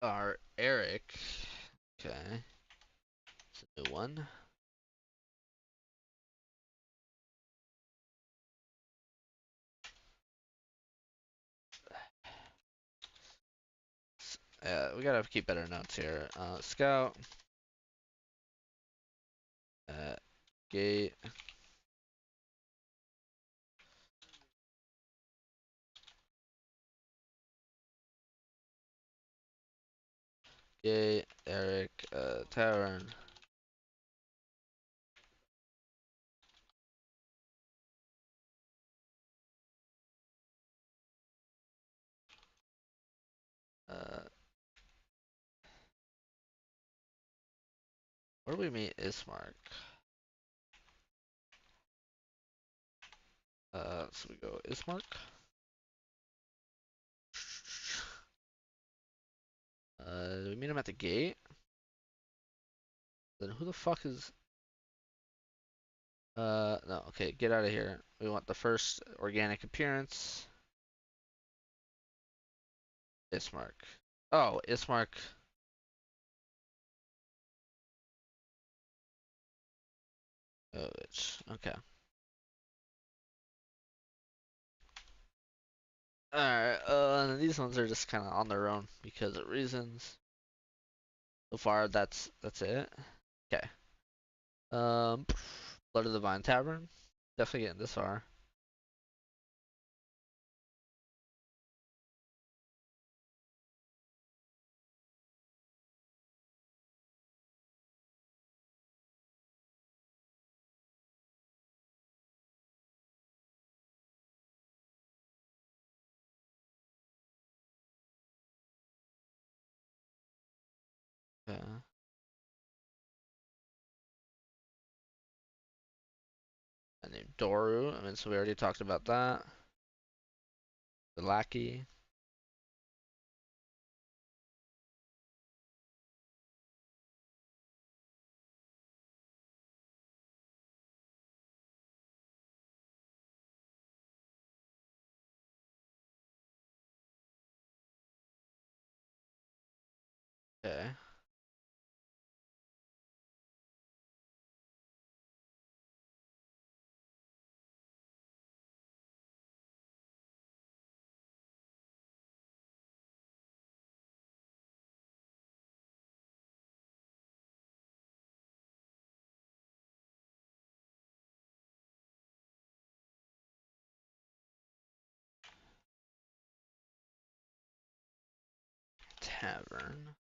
Our Eric. Okay, it's a new one. We gotta keep better notes here. Scout. Gate. Gate. Eric. Tavern. Uh, where do we meet Ismark? So we go Ismark. Do we meet him at the gate? Then who the fuck is? No. Okay, get out of here. We want the first organic appearance. Ismark. Oh, Ismark. Oh, okay. Alright, these ones are just kind of on their own because of reasons. So far, that's it. Okay. Um, Blood of the Vine Tavern. Definitely getting this far. Yeah. I named Doru. I mean, so we already talked about that. The lackey. Okay. Tavern.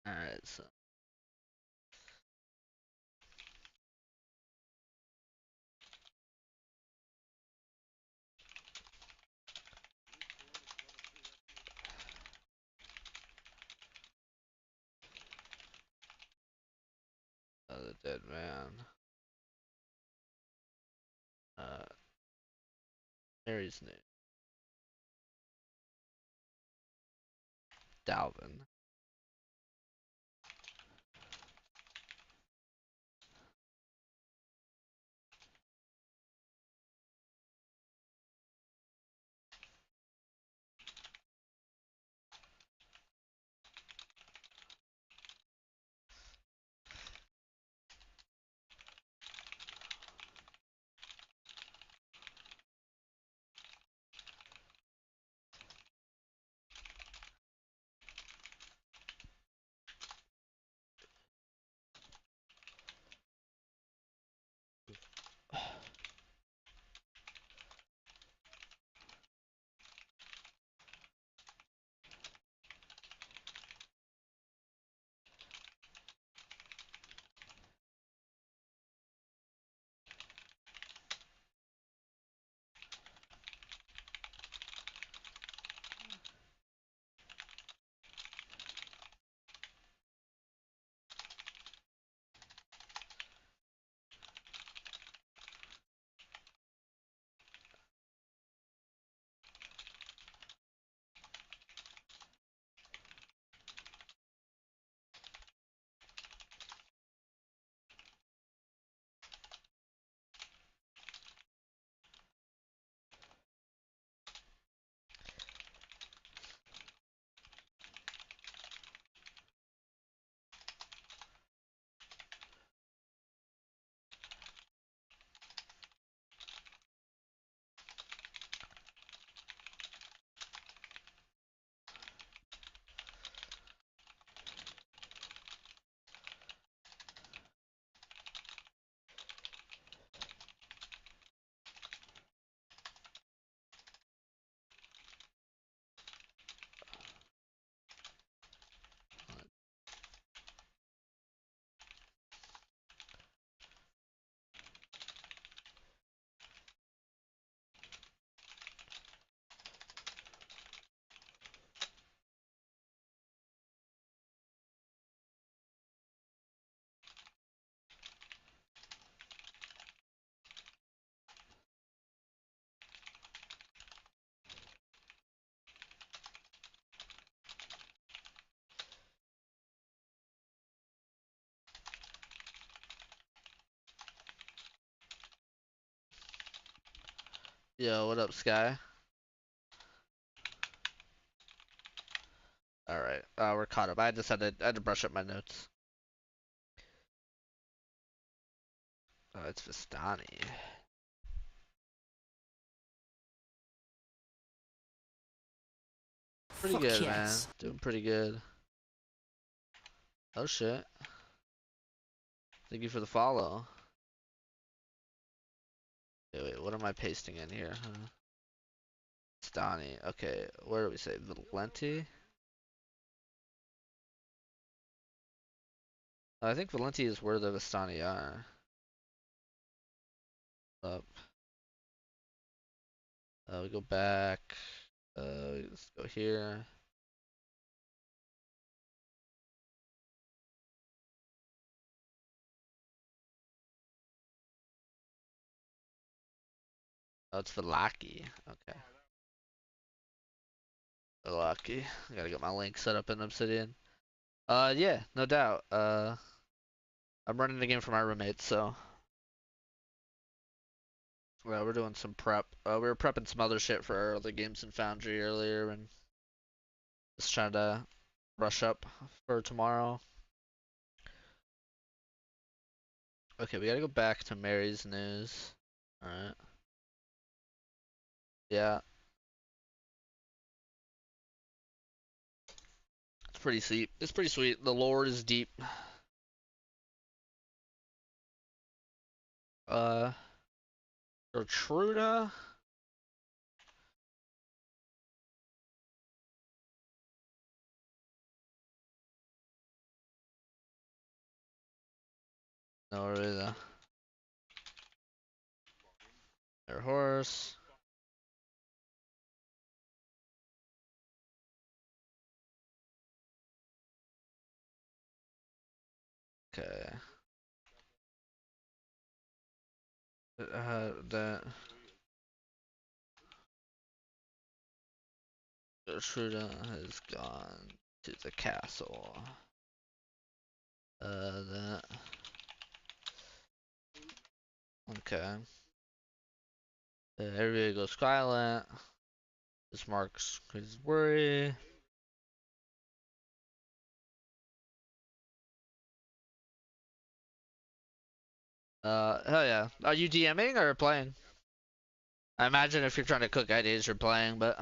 Alright, so the dead man. Uh, Mary's name. Dalvin. Yo, what up, Sky? Alright, we're caught up. I had to brush up my notes. It's Vistani. Pretty Fuck good, man. yes. Doing pretty good. Oh shit. Thank you for the follow. Wait, what am I pasting in here? Huh? Vistani. Okay, where do we say? Valenti? I think Valenti is where the Vistani are. Up. We go back. Let's go here. Oh, it's Valaki. Okay. Valaki. I gotta get my link set up in Obsidian. Yeah, no doubt. I'm running the game for my roommates, so we're doing some prep. We were prepping some other shit for our other games in Foundry earlier, and just trying to brush up for tomorrow. Okay, we gotta go back to Mary's news. Alright. Yeah, it's pretty sweet. It's pretty sweet. The lore is deep. Uh, Gertruda? No, really. Their horse. Okay. That Gertruda has gone to the castle. That. Okay. Everybody goes silent. This marks his worry. Hell yeah. Are you DMing or playing? I imagine if you're trying to cook ideas, you're playing, but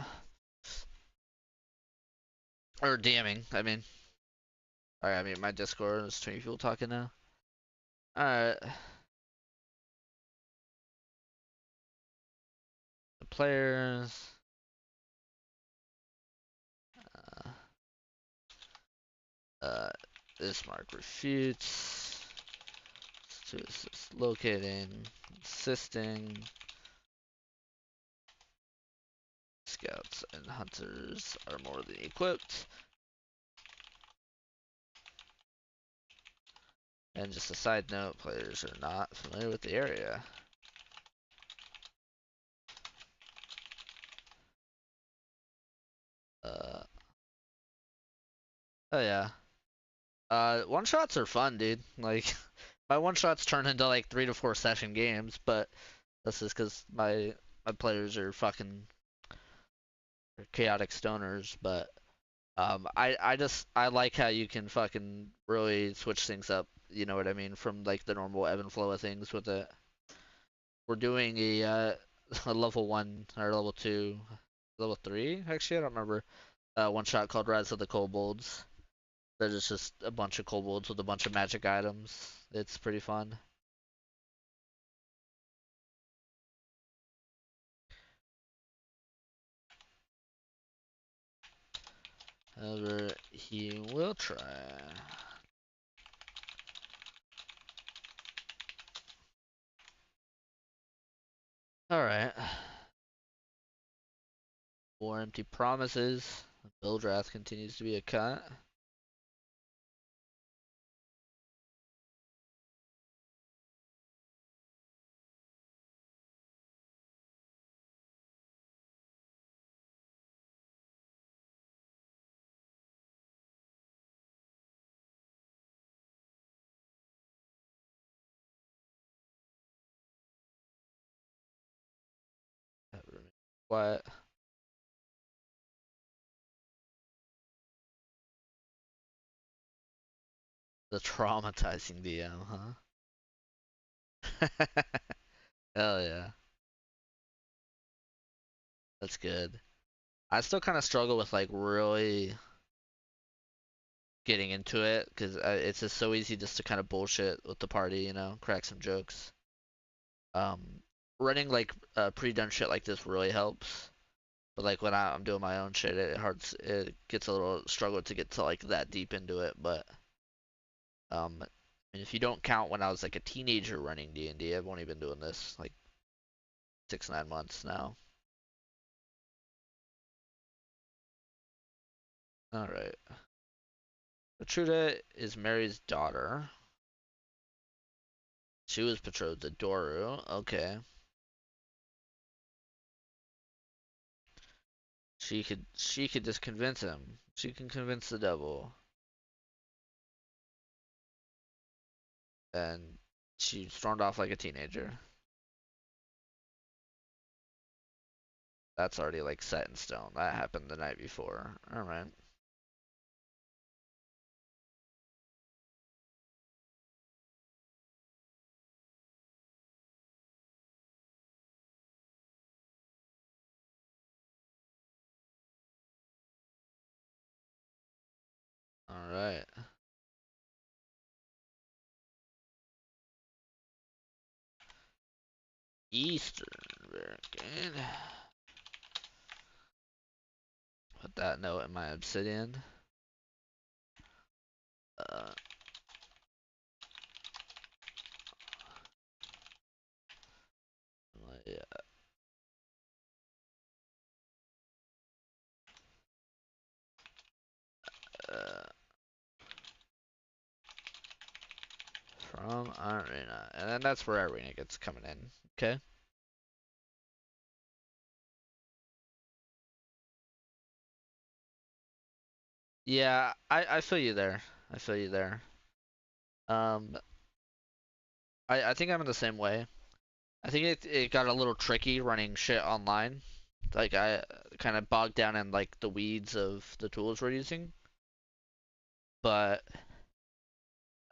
or DMing. I mean, alright. I mean, my Discord is 20 people talking now. All right. The players. Uh, uh, this mark refutes. To assist locating, assisting. Scouts and hunters are more than equipped. And just a side note, players are not familiar with the area. Uh, oh yeah. One shots are fun, dude. Like, my one shots turn into like 3 to 4 session games, but that's just because my players are fucking chaotic stoners. But I like how you can fucking really switch things up. You know what I mean? From like the normal ebb and flow of things with it. We're doing a level 1 or level 2, level 3 actually. I don't remember. One shot called Rise of the Kobolds. That is just a bunch of kobolds with a bunch of magic items. It's pretty fun. However, he will try. Alright. More empty promises. Bildrath continues to be a cut. Quiet. The traumatizing DM, huh? Hell yeah. That's good. I still kind of struggle with like really getting into it because it's just so easy just to kind of bullshit with the party, crack some jokes. Um, Running like pre-done shit like this really helps. But like when I'm doing my own shit, it gets a little struggle to get to like that deep into it. But I mean, if you don't count when I was like a teenager running D&D, I've only been doing this like 6 9 months now. All right. Atruda is Mary's daughter. She was betrothed to Doru. Okay. She could just convince him. She can convince the devil. And she stormed off like a teenager. That's already like set in stone. That happened the night before. All right. All right. Eastern. Very good. Put that note in my obsidian. Uh, from arena, and then that's where arena gets coming in. Okay. Yeah, I feel you there. I feel you there. Um, I think I'm in the same way. I think it got a little tricky running shit online. Like I kind of bogged down in like the weeds of the tools we're using. But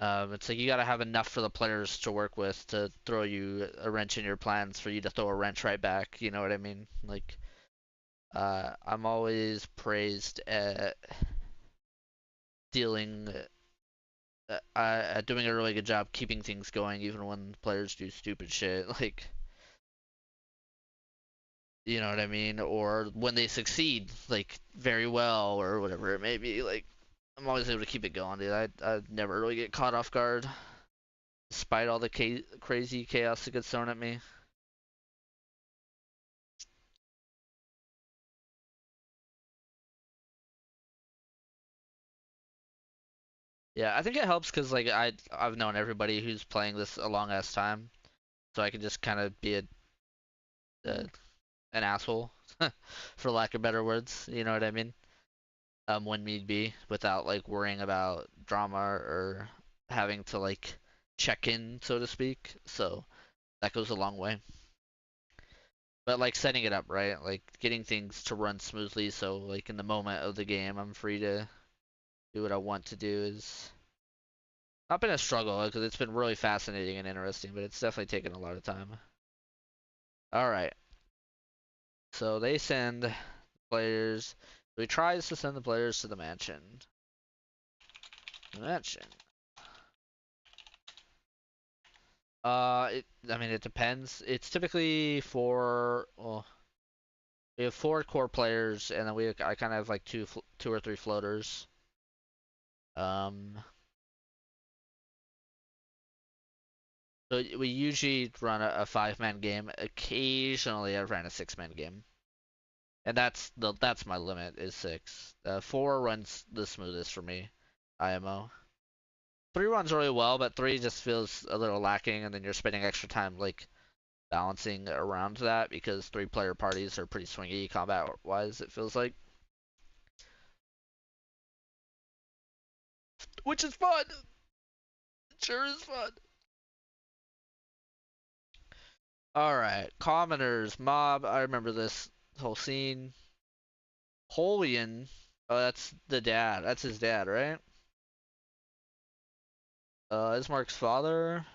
it's like you gotta have enough for the players to work with to throw you a wrench in your plans for you to throw a wrench right back. You know what I mean? Like I'm always praised at dealing doing a really good job keeping things going even when players do stupid shit. Like you know what I mean? Or when they succeed, like very well or whatever it may be. Like I'm always able to keep it going, dude. I never really get caught off guard, despite all the crazy chaos that gets thrown at me. Yeah, I think it helps because like I've known everybody who's playing this a long ass time, so I can just kind of be a an asshole, for lack of better words. You know what I mean? When need be, without like worrying about drama or having to like check in, so to speak. So that goes a long way. But like setting it up right, like getting things to run smoothly, so like in the moment of the game, I'm free to do what I want to do is not been a struggle because it's been really fascinating and interesting, but it's definitely taken a lot of time. All right, so they send players. So he tries to send the players to the mansion. The mansion. I mean, it depends. It's typically for, well, we have four core players, and then I kind of have like two or three floaters. Um, so we usually run a five-man game. Occasionally, I've ran a six-man game, and that's my limit is six. Four runs the smoothest for me, IMO. Three runs really well, but three just feels a little lacking, and then you're spending extra time like balancing around that because three-player parties are pretty swingy combat-wise. It feels like, which is fun. It sure is fun. All right, commoners, mob. I remember this whole scene. Holian. Oh, that's the dad. That's his dad, right? Ismark's father.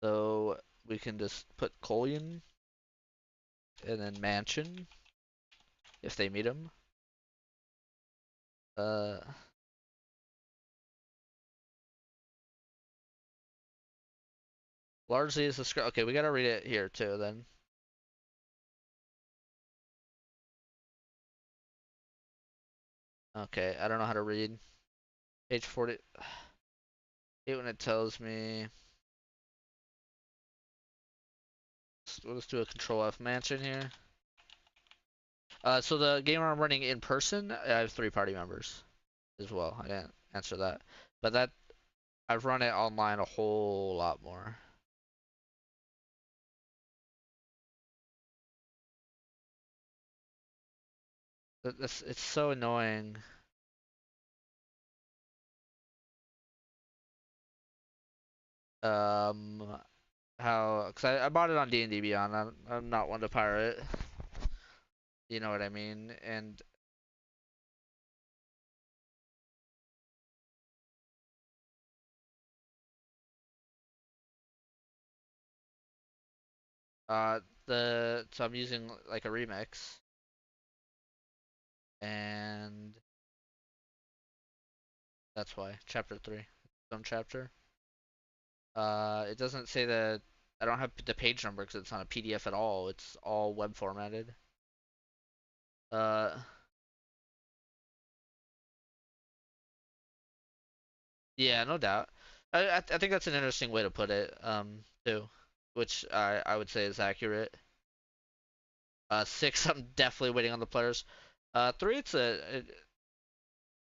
So we can just put Colian and then Mansion if they meet him. Uh, largely is the script. Okay, we gotta read it here too. Then. Okay, I don't know how to read. Page 40. Hate when it tells me. Let's do a Control F Mansion here. So the game I'm running in person, I have three party members as well. I didn't answer that, but that I've run it online a whole lot more. It's so annoying. Um, cause I bought it on D&D Beyond. I'm not one to pirate. You know what I mean? And so I'm using like a remix, and that's why chapter three, some chapter. It doesn't say that I don't have the page number because it's not a PDF at all. It's all web formatted. Uh, yeah, no doubt. I think that's an interesting way to put it. Too, which I would say is accurate. Six, I'm definitely waiting on the players. Three,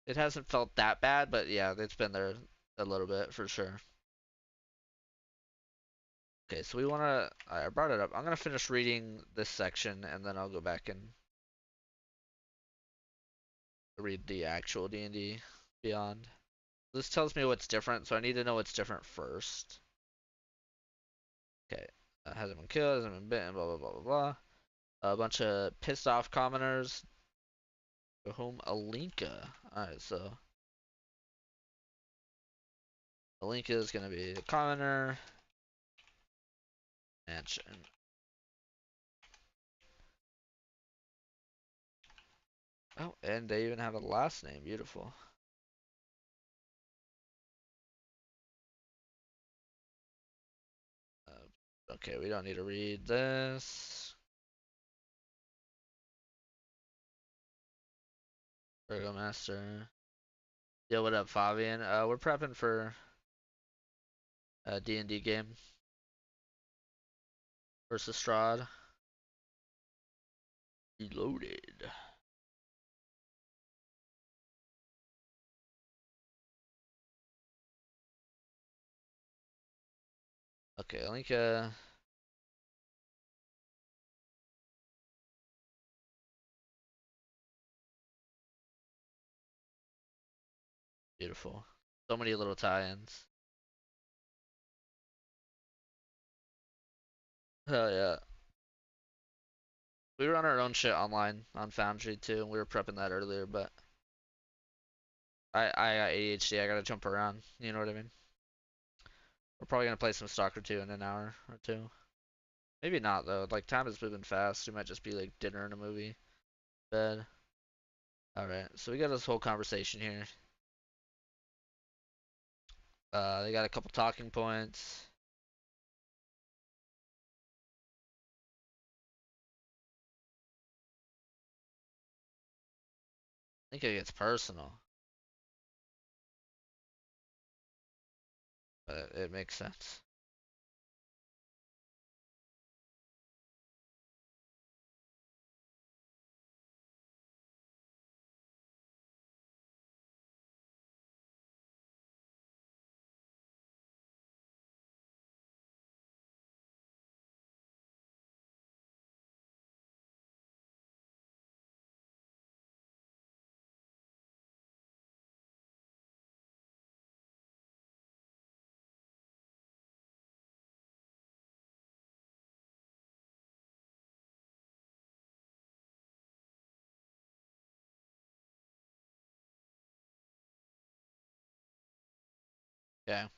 it hasn't felt that bad, but yeah, it's been there. a little bit for sure. Okay, so we wanna. I brought it up. I'm gonna finish reading this section and then I'll go back and read the actual D&D Beyond. This tells me what's different, so I need to know what's different first. Okay, hasn't been killed, hasn't been bitten, blah blah blah blah blah. A bunch of pissed off commoners. Go home, Alinka. Alright, so Alinka is gonna be the commoner mansion. Oh, and they even have a last name. Beautiful. Okay, we don't need to read this. Burgomaster. Yo, what up, Fabian? We're prepping for a D&D game versus Strahd. Reloaded. Okay, Alinka. Beautiful. So many little tie-ins. Hell yeah. We run our own shit online on Foundry too, and we were prepping that earlier, but I got ADHD, I gotta jump around, you know what I mean? We're probably gonna play some Stalker 2 in an hour or two. Maybe not though, like time is moving fast, we might just be like dinner and a movie, bed. Alright, so we got this whole conversation here. They got a couple talking points. I think it gets personal, but it makes sense. Yeah.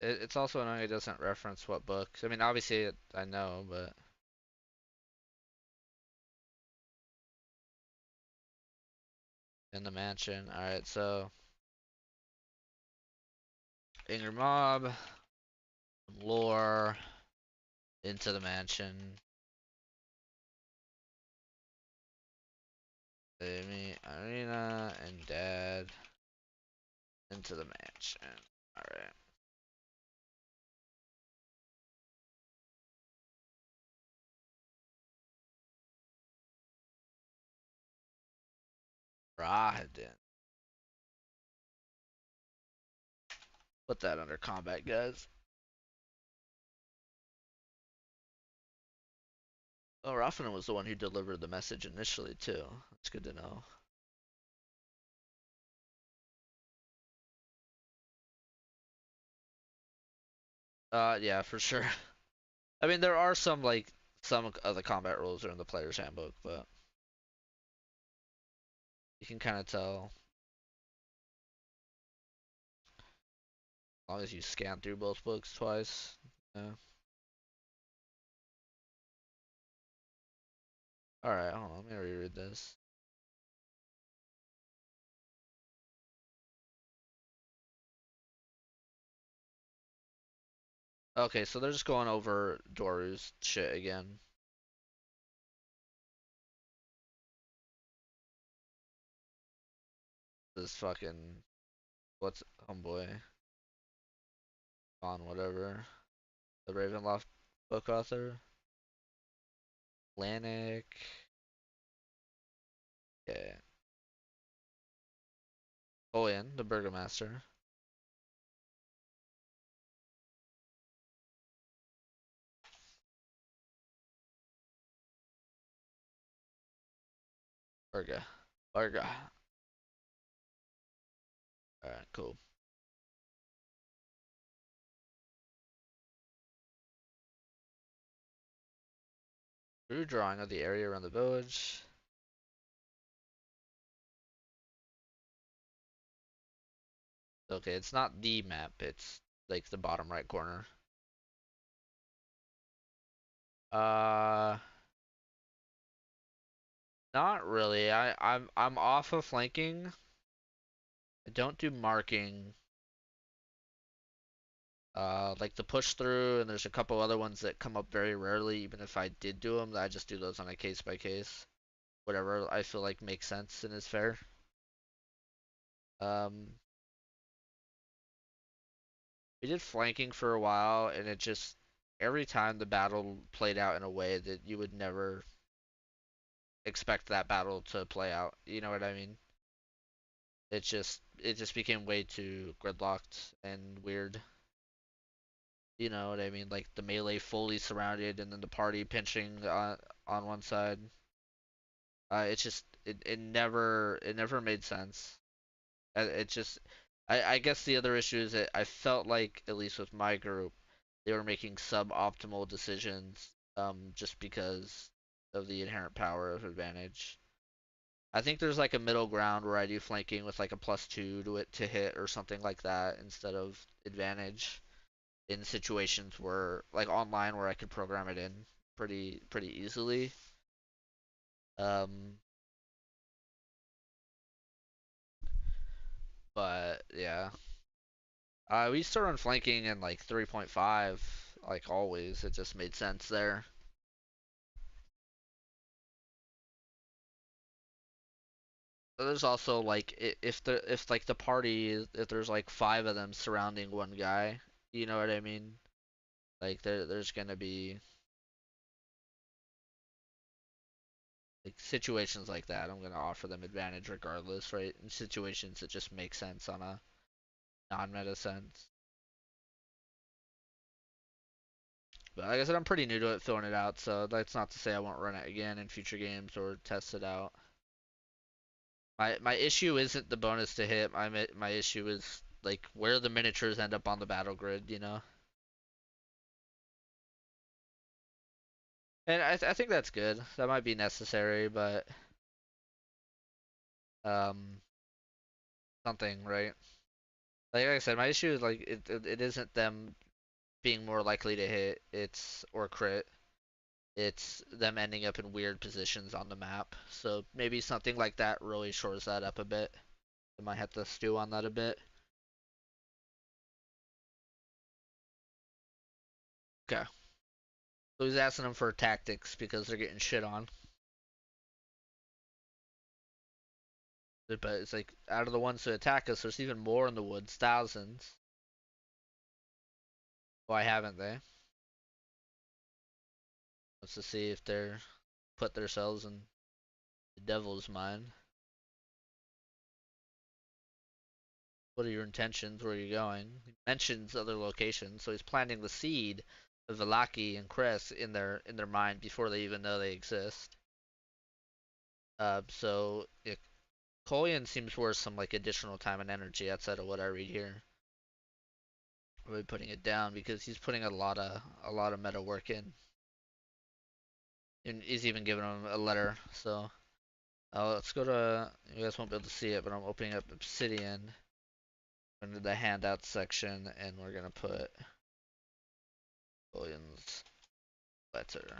It's also annoying it doesn't reference what books. I mean, obviously I know, but in the mansion. Alright, so Angry Mob, lore, into the mansion. Amy, Arena, and Dad into the mansion. Alright. Raiden. Put that under combat, guys. Oh, Raffin was the one who delivered the message initially, too. That's good to know. Yeah, for sure. I mean, there are some, like, some of the combat rules are in the player's handbook, but you can kind of tell as long as you scan through both books twice. Yeah. Alright, hold on, let me reread this. Okay, so they're just going over Doru's shit again. This fucking what's homeboy on whatever the Ravenloft book author. Atlantic. Yeah. Owen, the Burgomaster. Burga. Burga. Alright, cool. Drew drawing of the area around the village. Okay, it's not the map, it's like the bottom right corner. Uh, Not really. I'm off of flanking. I don't do marking. Like the push through, and there's a couple other ones that come up very rarely. Even if I did do them, I just do those on a case by case. Whatever I feel like makes sense and is fair. Um, we did flanking for a while, and it just every time the battle played out in a way that you would never expect that battle to play out. You know what I mean? It just became way too gridlocked and weird. You know what I mean? Like the melee fully surrounded, and then the party pinching on one side. It never made sense. It just I guess the other issue is that I felt like, at least with my group, they were making suboptimal decisions just because of the inherent power of advantage. I think there's like a middle ground where I do flanking with like a +2 to it to hit or something like that instead of advantage in situations where like online where I could program it in pretty easily. Um, but yeah, we used to run flanking in like 3.5, like always. It just made sense there. But there's also like if like the party if there's like five of them surrounding one guy, you know what I mean? Like there's gonna be like situations like that. I'm gonna offer them advantage regardless, right? In situations that just make sense on a non-meta sense. But like I said, I'm pretty new to it, filling it out, so that's not to say I won't run it again in future games or test it out. My issue isn't the bonus to hit. My issue is like where the miniatures end up on the battle grid, you know. And I think that's good. That might be necessary, but um something, right? Like I said, my issue is like it isn't them being more likely to hit, it's or crit. It's them ending up in weird positions on the map. So maybe something like that really shores that up a bit. I might have to stew on that a bit. Okay. So he's asking them for tactics because they're getting shit on. But it's like out of the ones who attack us, there's even more in the woods, thousands. Why haven't they? Let's just see if they're put themselves in the devil's mind. What are your intentions? Where are you going? He mentions other locations, so he's planting the seed of Vallaki and Cress in their mind before they even know they exist. So Colian seems worth some like additional time and energy outside of what I read here. Really putting it down because he's putting a lot of meta work in, and he's even giving him a letter. So let's go to. You guys won't be able to see it, but I'm opening up Obsidian under the handout section, and we're gonna put Colian's letter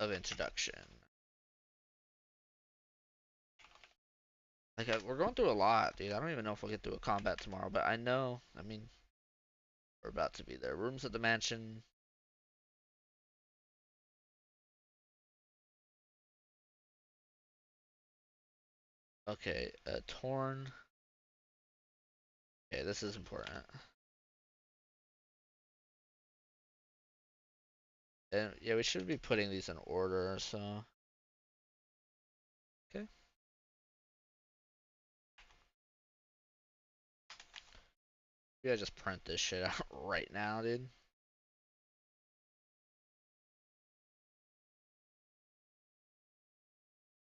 of introduction. Like we're going through a lot, dude. I don't even know if we'll get through a combat tomorrow, but I know. I mean, we're about to be there. Rooms at the mansion. Okay, torn. Okay, this is important. And yeah, we should be putting these in order, so. Okay. Maybe I just print this shit out right now, dude.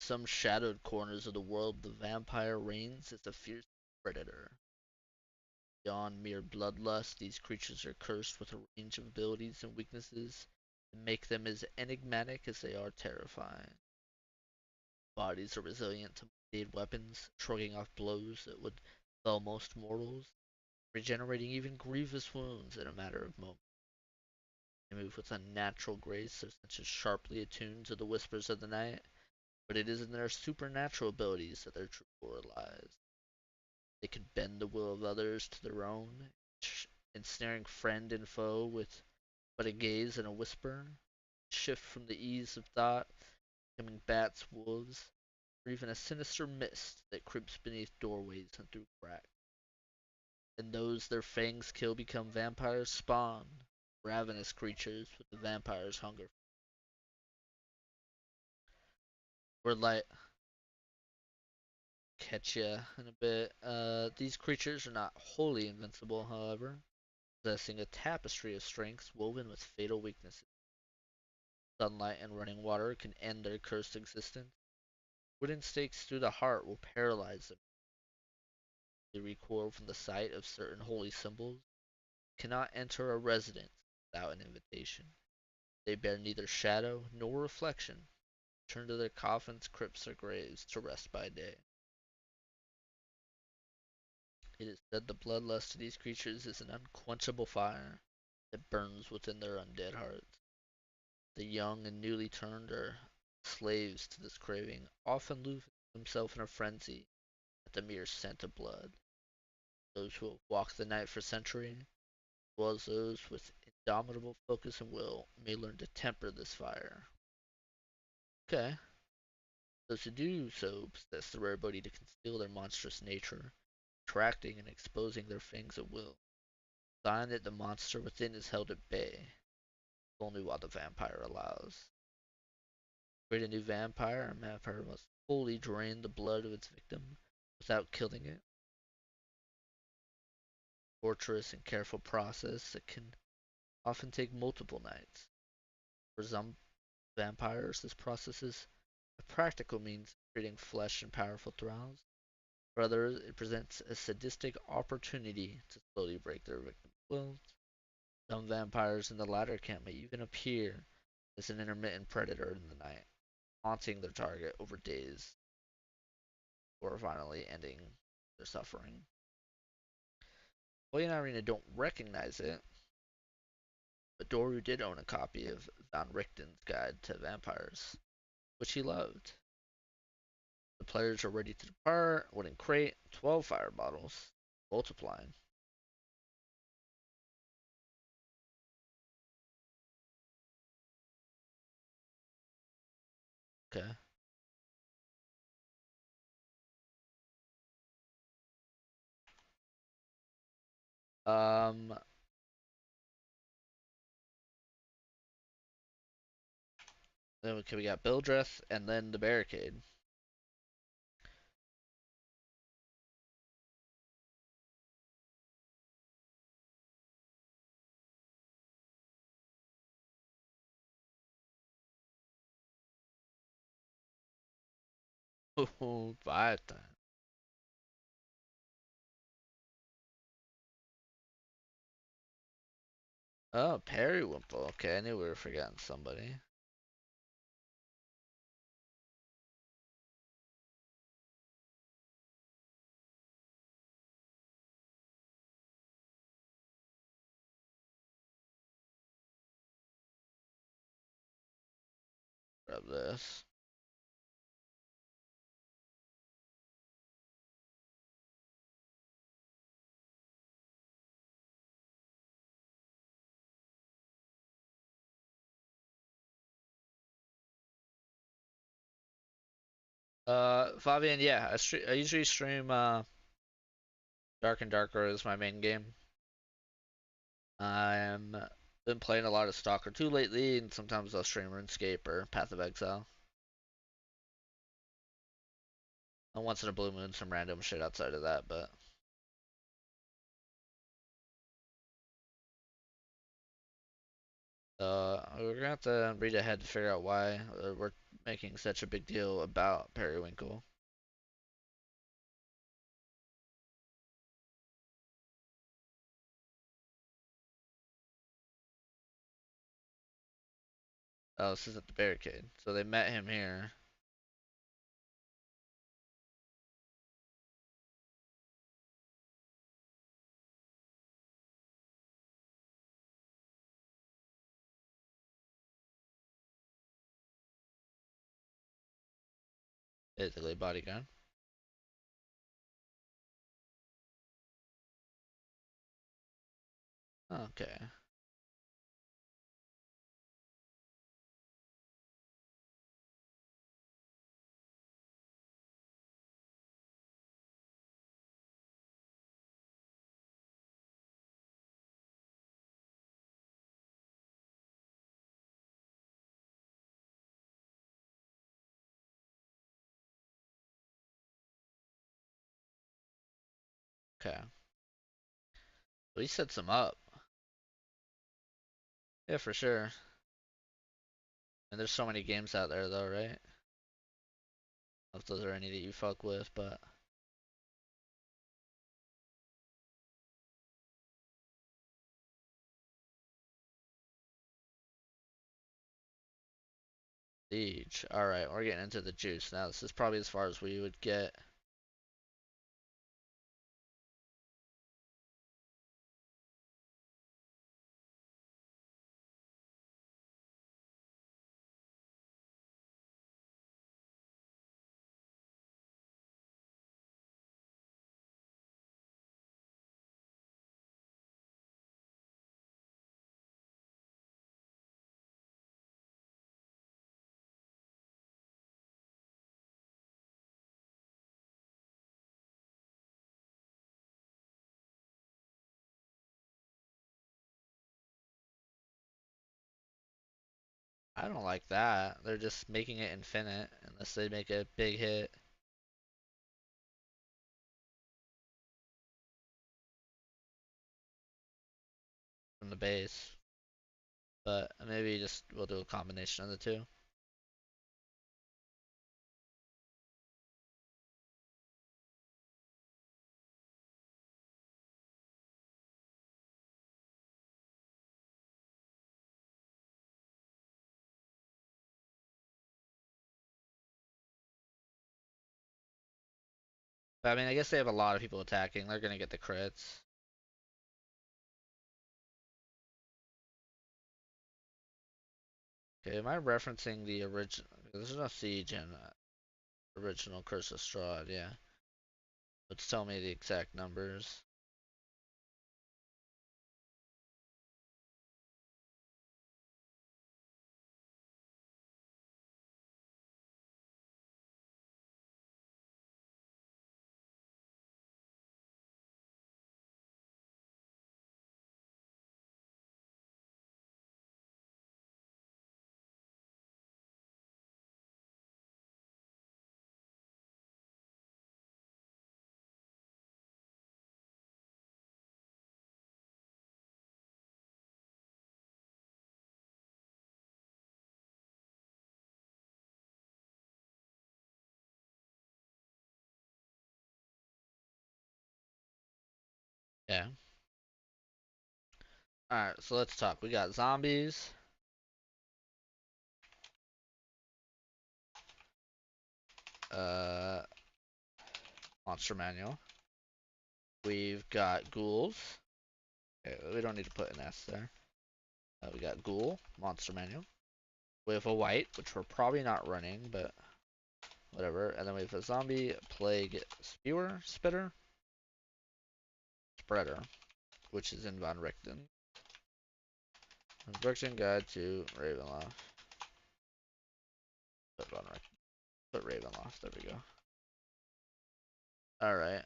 Some shadowed corners of the world, the vampire reigns as a fierce predator. Beyond mere bloodlust, these creatures are cursed with a range of abilities and weaknesses that make them as enigmatic as they are terrifying. Bodies are resilient to made weapons, shrugging off blows that would fell most mortals, regenerating even grievous wounds in a matter of moments. They move with unnatural grace, their senses sharply attuned to the whispers of the night, but it is in their supernatural abilities that their true power lies. They can bend the will of others to their own, ensnaring friend and foe with but a gaze and a whisper, shift from the ease of thought, becoming bats, wolves, or even a sinister mist that creeps beneath doorways and through cracks. And those their fangs kill become vampires' spawn, ravenous creatures with the vampire's hunger. We're like, catch ya in a bit. These creatures are not wholly invincible, however, possessing a tapestry of strengths woven with fatal weaknesses. Sunlight and running water can end their cursed existence. Wooden stakes through the heart will paralyze them. They recoil from the sight of certain holy symbols, cannot enter a residence without an invitation. They bear neither shadow nor reflection, turn to their coffins, crypts, or graves to rest by day. It is said the bloodlust of these creatures is an unquenchable fire that burns within their undead hearts. The young and newly turned are slaves to this craving, often lose themselves in a frenzy at the mere scent of blood. Those who have walked the night for centuries, as well as those with indomitable focus and will, may learn to temper this fire. Okay. Those who do so possess the rare ability to conceal their monstrous nature, attracting and exposing their fangs at will. Sign that the monster within is held at bay, only while the vampire allows. To create a new vampire, a vampire must fully drain the blood of its victim without killing it. Torturous and careful process that can often take multiple nights. For some vampires, this process is a practical means of creating flesh and powerful thralls. For others, it presents a sadistic opportunity to slowly break their victim's will. Some vampires in the latter camp may even appear as an intermittent predator in the night, haunting their target over days, or finally ending their suffering. William and Irina don't recognize it, but Doru did own a copy of Van Richten's Guide to Vampires, which he loved. The players are ready to depart. Wooden crate, 12 fire bottles, multiplying. Okay. Um. Then we got Bildreth and then the barricade. Oh, 5 times. Oh, Periwinkle. Okay, I knew we were forgetting somebody. Grab this. Fabian, yeah, I usually stream Dark and Darker as my main game. I'm Been playing a lot of Stalker 2 lately, and sometimes I'll stream RuneScape or Path of Exile. And once in a blue moon, some random shit outside of that, but we're gonna have to read ahead to figure out why we're making such a big deal about Periwinkle. Oh, this isn't the barricade. So they met him here. Basically, bodygun. Okay. Okay. Well, he sets him up. Yeah, for sure. And there's so many games out there, though, right? If those are any that you fuck with, but Siege. Alright, we're getting into the juice now. This is probably as far as we would get. I don't like that. They're just making it infinite unless they make a big hit from the base. But maybe just we'll do a combination of the two. But I mean, I guess they have a lot of people attacking. They're gonna get the crits. Okay, am I referencing the original? There's no siege in original Curse of Strahd, yeah. But tell me the exact numbers. Yeah. Alright, so let's talk. We got zombies. Uh, Monster Manual. We've got ghouls. Okay, we don't need to put an S there. We got ghoul, Monster Manual. We have a white, which we're probably not running, but whatever. And then we have a zombie, plague, spewer, spitter, spreader, which is in Von Richten. Von Richten Guide to Ravenloft. Put Von Richten. Put Ravenloft. There we go. All right.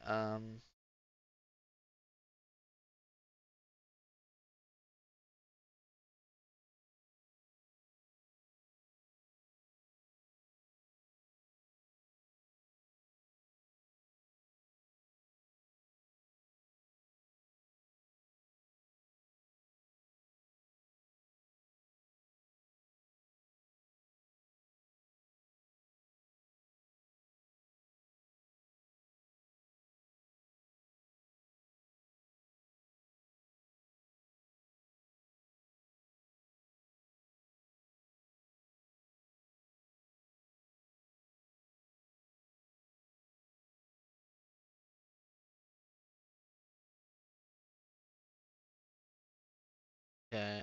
Okay,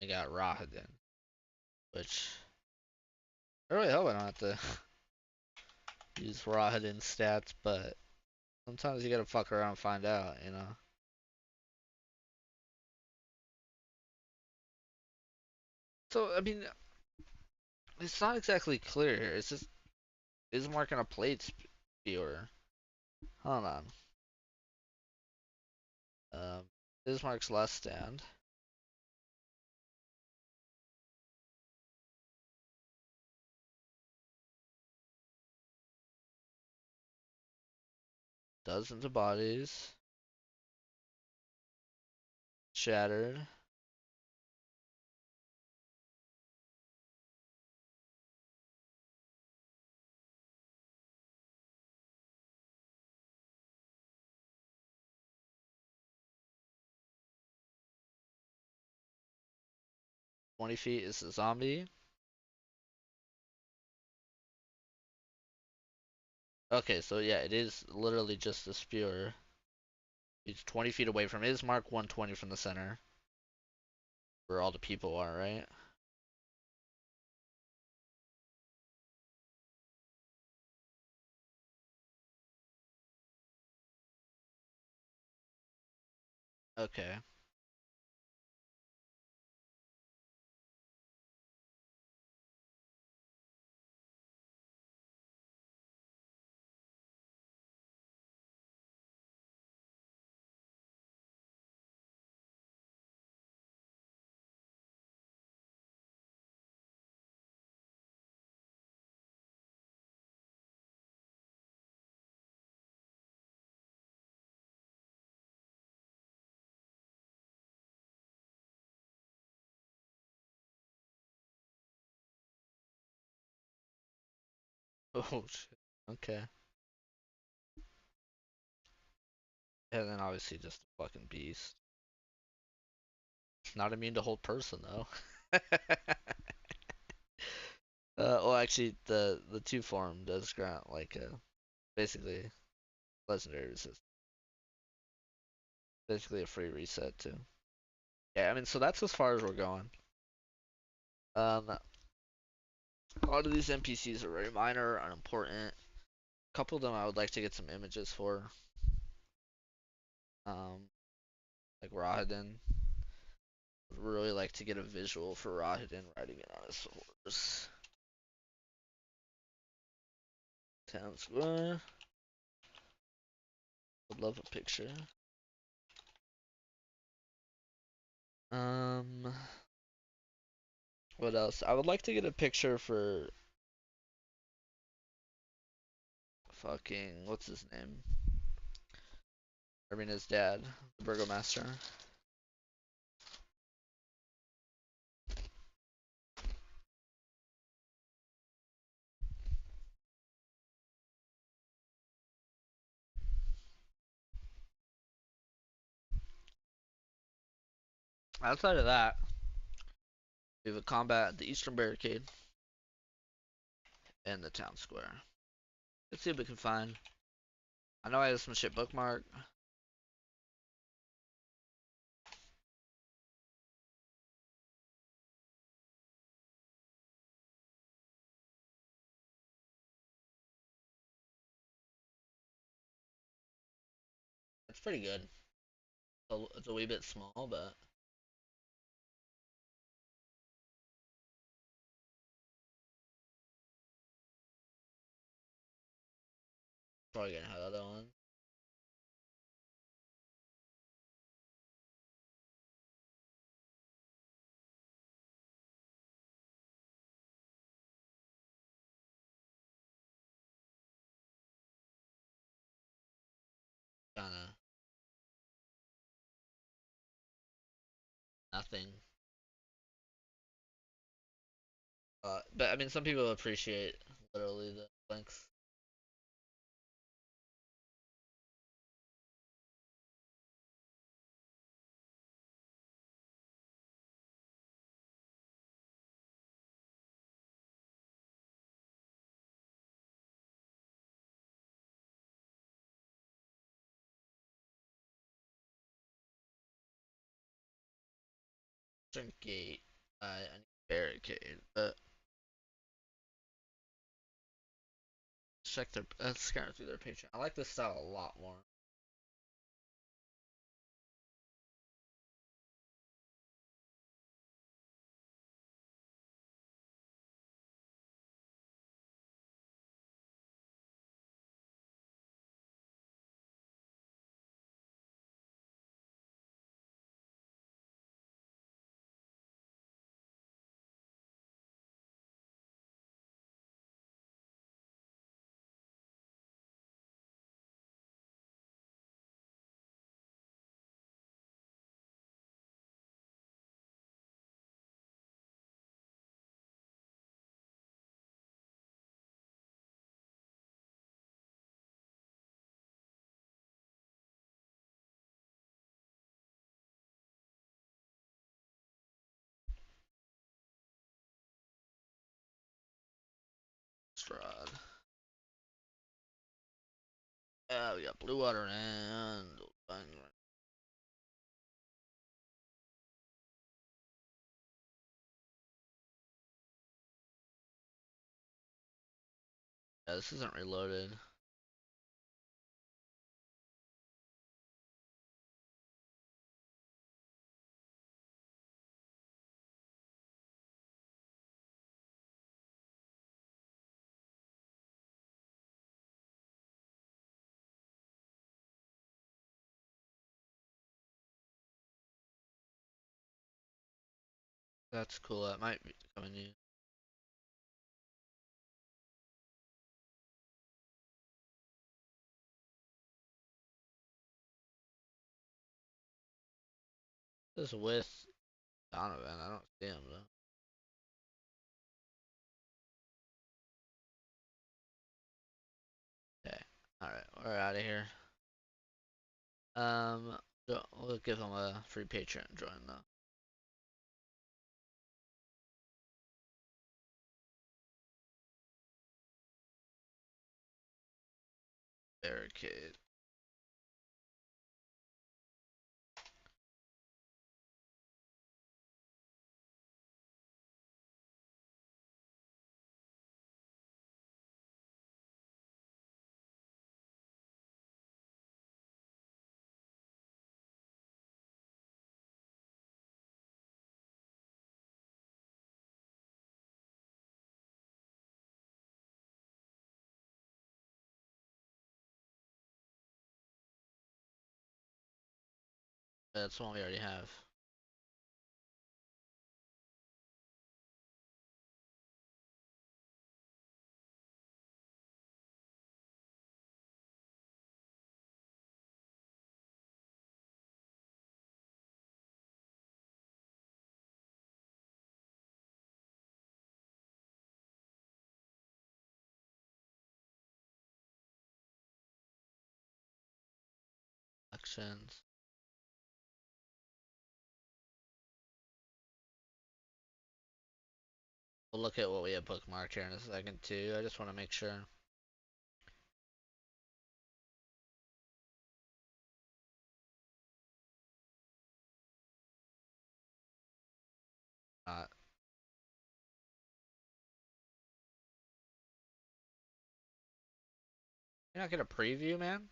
I got Rahadin, which I really hope I don't have to use Rahadin stats, but sometimes you gotta fuck around and find out, you know? So, I mean, it's not exactly clear here. It's just, is marking a plate spewer. Hold on. Bismarck's last stand. Dozens of bodies. Shattered. $20 is a zombie. Okay, so yeah, it is literally just a spewer. He's 20 feet away from his mark, 120 from the center. Where all the people are, right? Okay. Oh shit. Okay. And then obviously just a fucking beast. Not immune to hold person though. Well, actually, the two form does grant like basically legendary resist, basically a free reset too. Yeah, I mean, so that's as far as we're going. A lot of these NPCs are very minor, unimportant. A couple of them I would like to get some images for. Like Rahadin. Would really like to get a visual for Rahadin riding it on his horse. Town square. Would love a picture. Um, what else? I would like to get a picture for fucking what's his name? I mean his dad, the burgomaster. Outside of that, we have a combat at the eastern barricade and the town square. Let's see what we can find. I know I have some shit bookmark. It's pretty good. It's a wee bit small, but probably gonna have other one. Kinda nothing. But I mean, some people appreciate literally the links. Gate. I need barricade. But check their. Let's scan through their Patreon. I like this style a lot more. Strad. Yeah, we got blue water and. Yeah, this isn't reloaded. That's cool. That might be coming in. This is with Donovan. I don't see him though. Okay. Alright, we're out of here. We'll give him a free Patreon join though. Barricade. That's the one we already have. Actions. We'll look at what we have bookmarked here in a second too. I just want to make sure. Not. You not get a preview, man?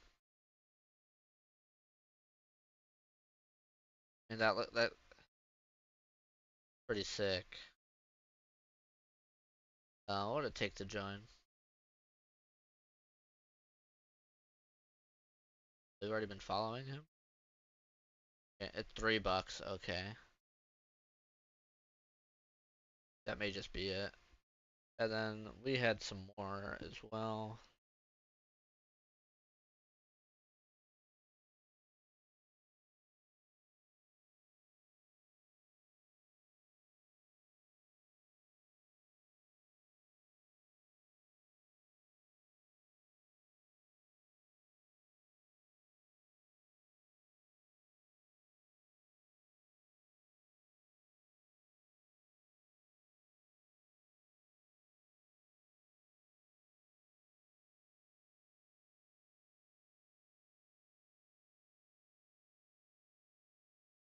I mean that pretty sick. What would it take to join? We've already been following him. Yeah, it's $3. Okay, that may just be it. And then we had some more as well.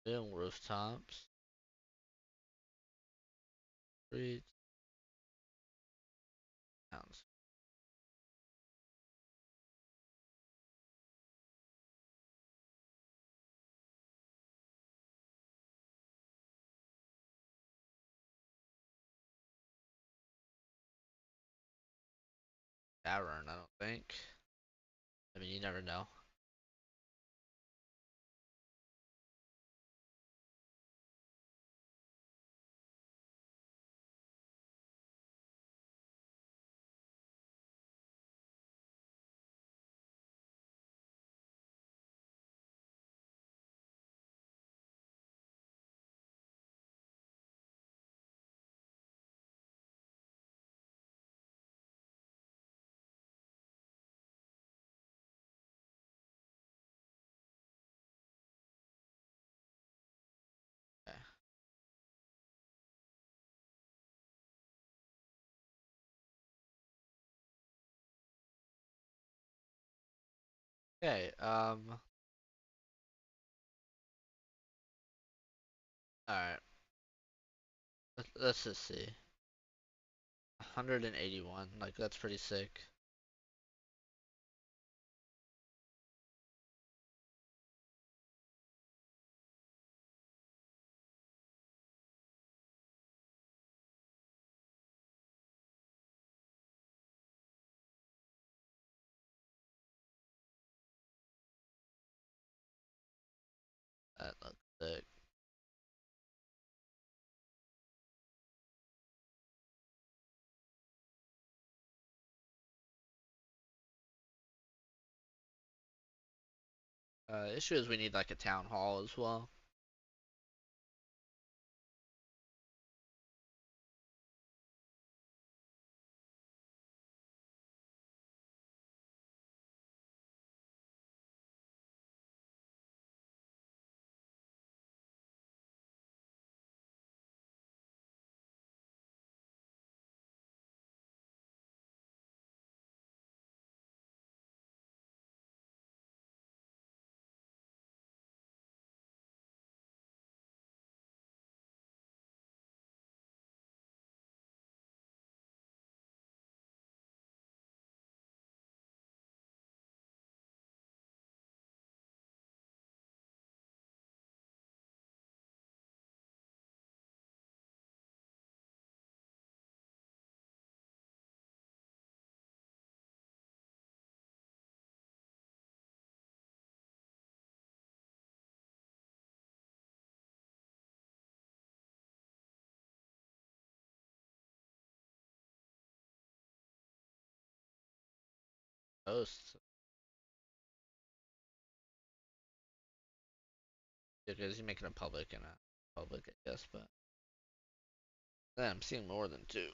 Doing rooftops. Streets, towns. Tavern, I don't think. I mean, you never know. Okay. Okay. All right. Let's just see. 181. Like that's pretty sick. That looks sick. Issue is we need like a town hall as well. Hosts. Because you're making a public and a public, I guess, but then I'm seeing more than two.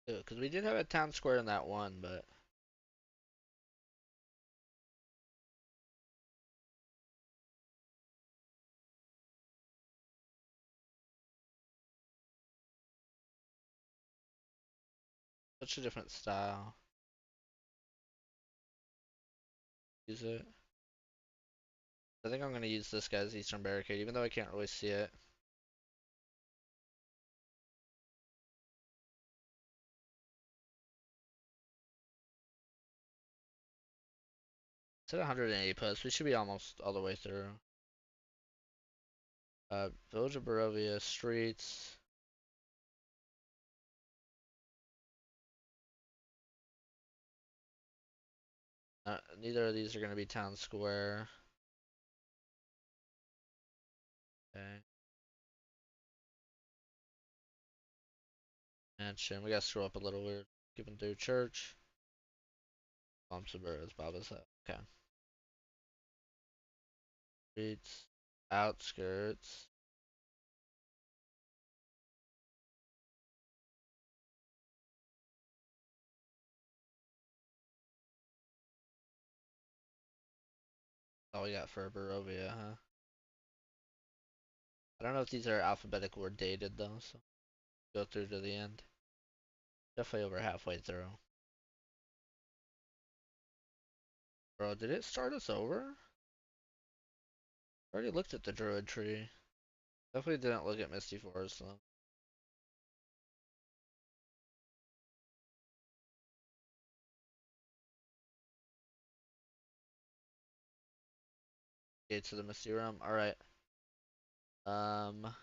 Because we did have a town square in that one, but Such a different style. Use it. I think I'm gonna use this guy's Eastern Barricade, even though I can't really see it. It's at 180 posts. We should be almost all the way through. Village of Barovia, streets. Neither of these are gonna be town square. Okay. Mansion. We gotta scroll up a little. We're skipping through church. Bumps of birds, Baba's hut. Okay. Streets. Outskirts. All we got for Barovia, huh? I don't know if these are alphabetical or dated though, so go through to the end. Definitely over halfway through. Bro, did it start us over? I already looked at the druid tree. Definitely didn't look at Misty Forest though. Gates of the Misty Realm. Alright. Um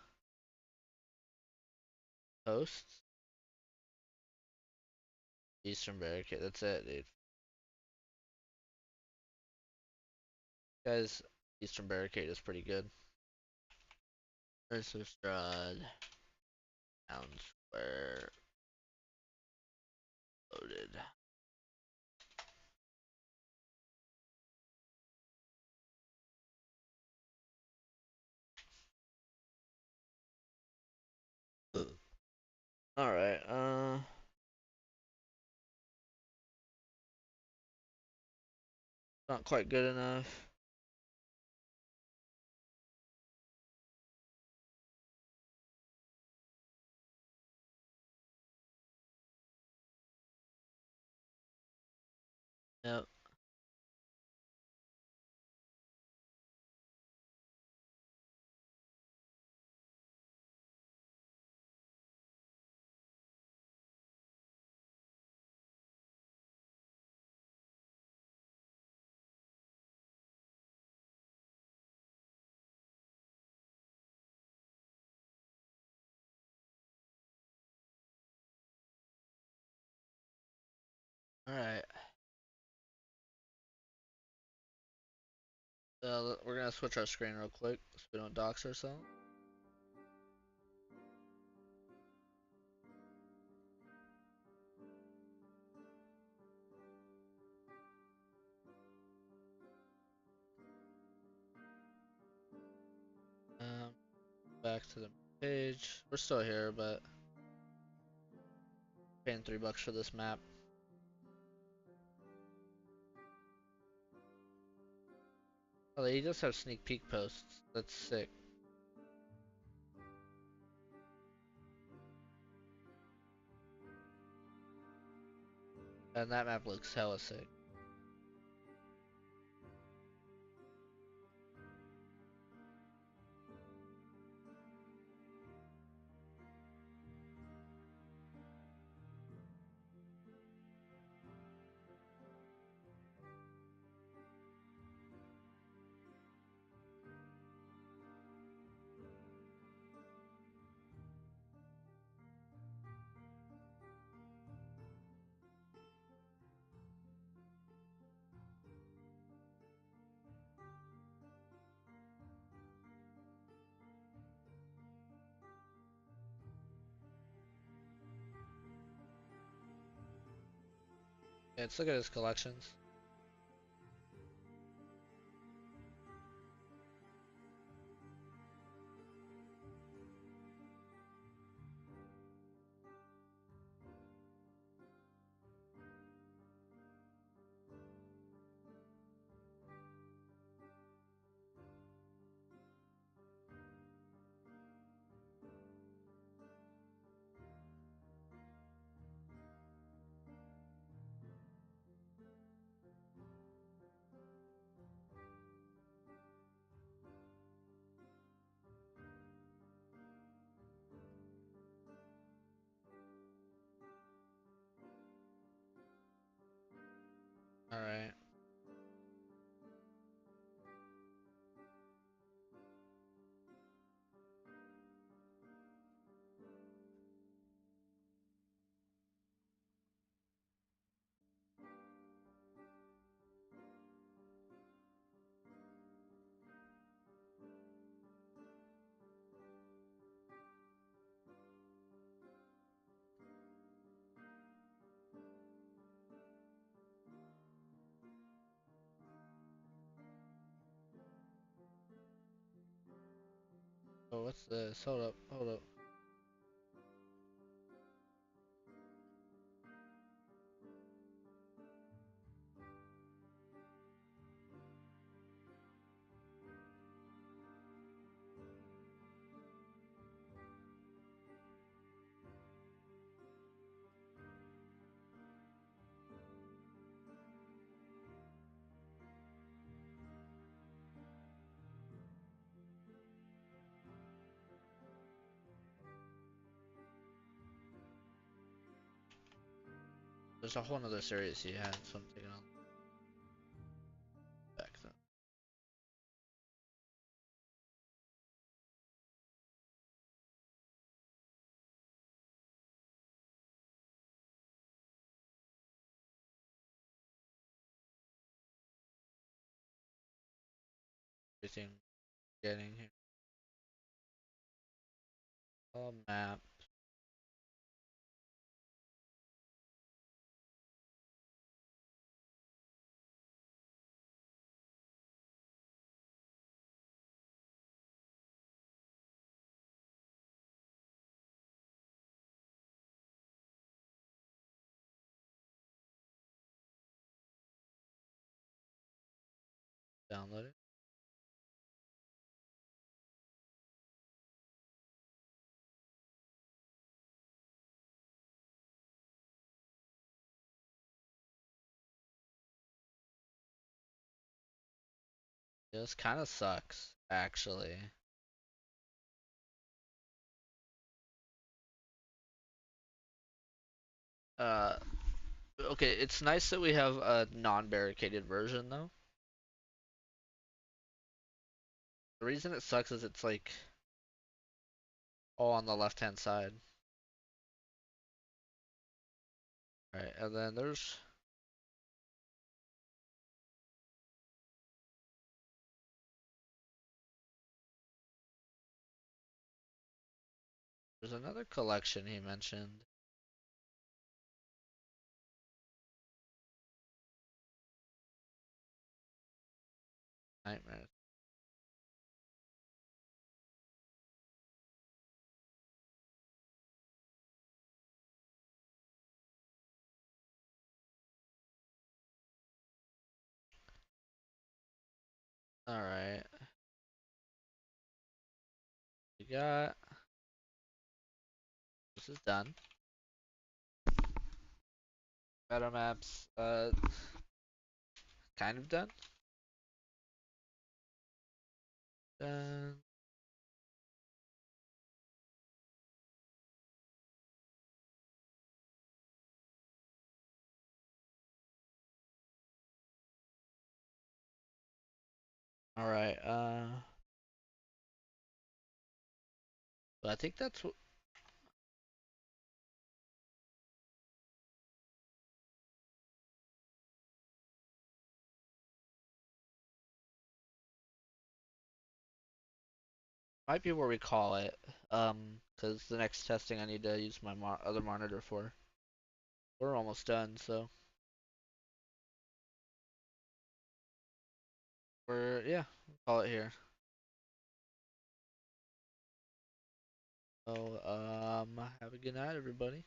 Hosts. Eastern Barricade. That's it, dude. Guys, Eastern Barricade is pretty good. Ursa Strahd. Town Square. Loaded. Alright, not quite good enough. Yep. Alright. We're gonna switch our screen real quick so we don't dox ourselves. Um, Back to the page. We're still here, but paying $3 for this map. Oh, he does have sneak peek posts. That's sick. And that map looks hella sick. Yeah, let's look at his collections. All right. Oh, what's this? Hold up, hold up. There's a whole nother series he had, so I'm taking on back then. Everything getting here. Map. Download it. This kind of sucks, actually. Uh, okay, it's nice that we have a non-barricaded version though. The reason it sucks is it's like all on the left-hand side. Right, and then there's another collection he mentioned. Nightmares. All right, we got this is done. Meta maps, kind of done. Done. All right. But I think that's what might be where we call it. Because the next testing I need to use my other monitor for. We're almost done, so yeah, we'll call it here. So have a good night, everybody.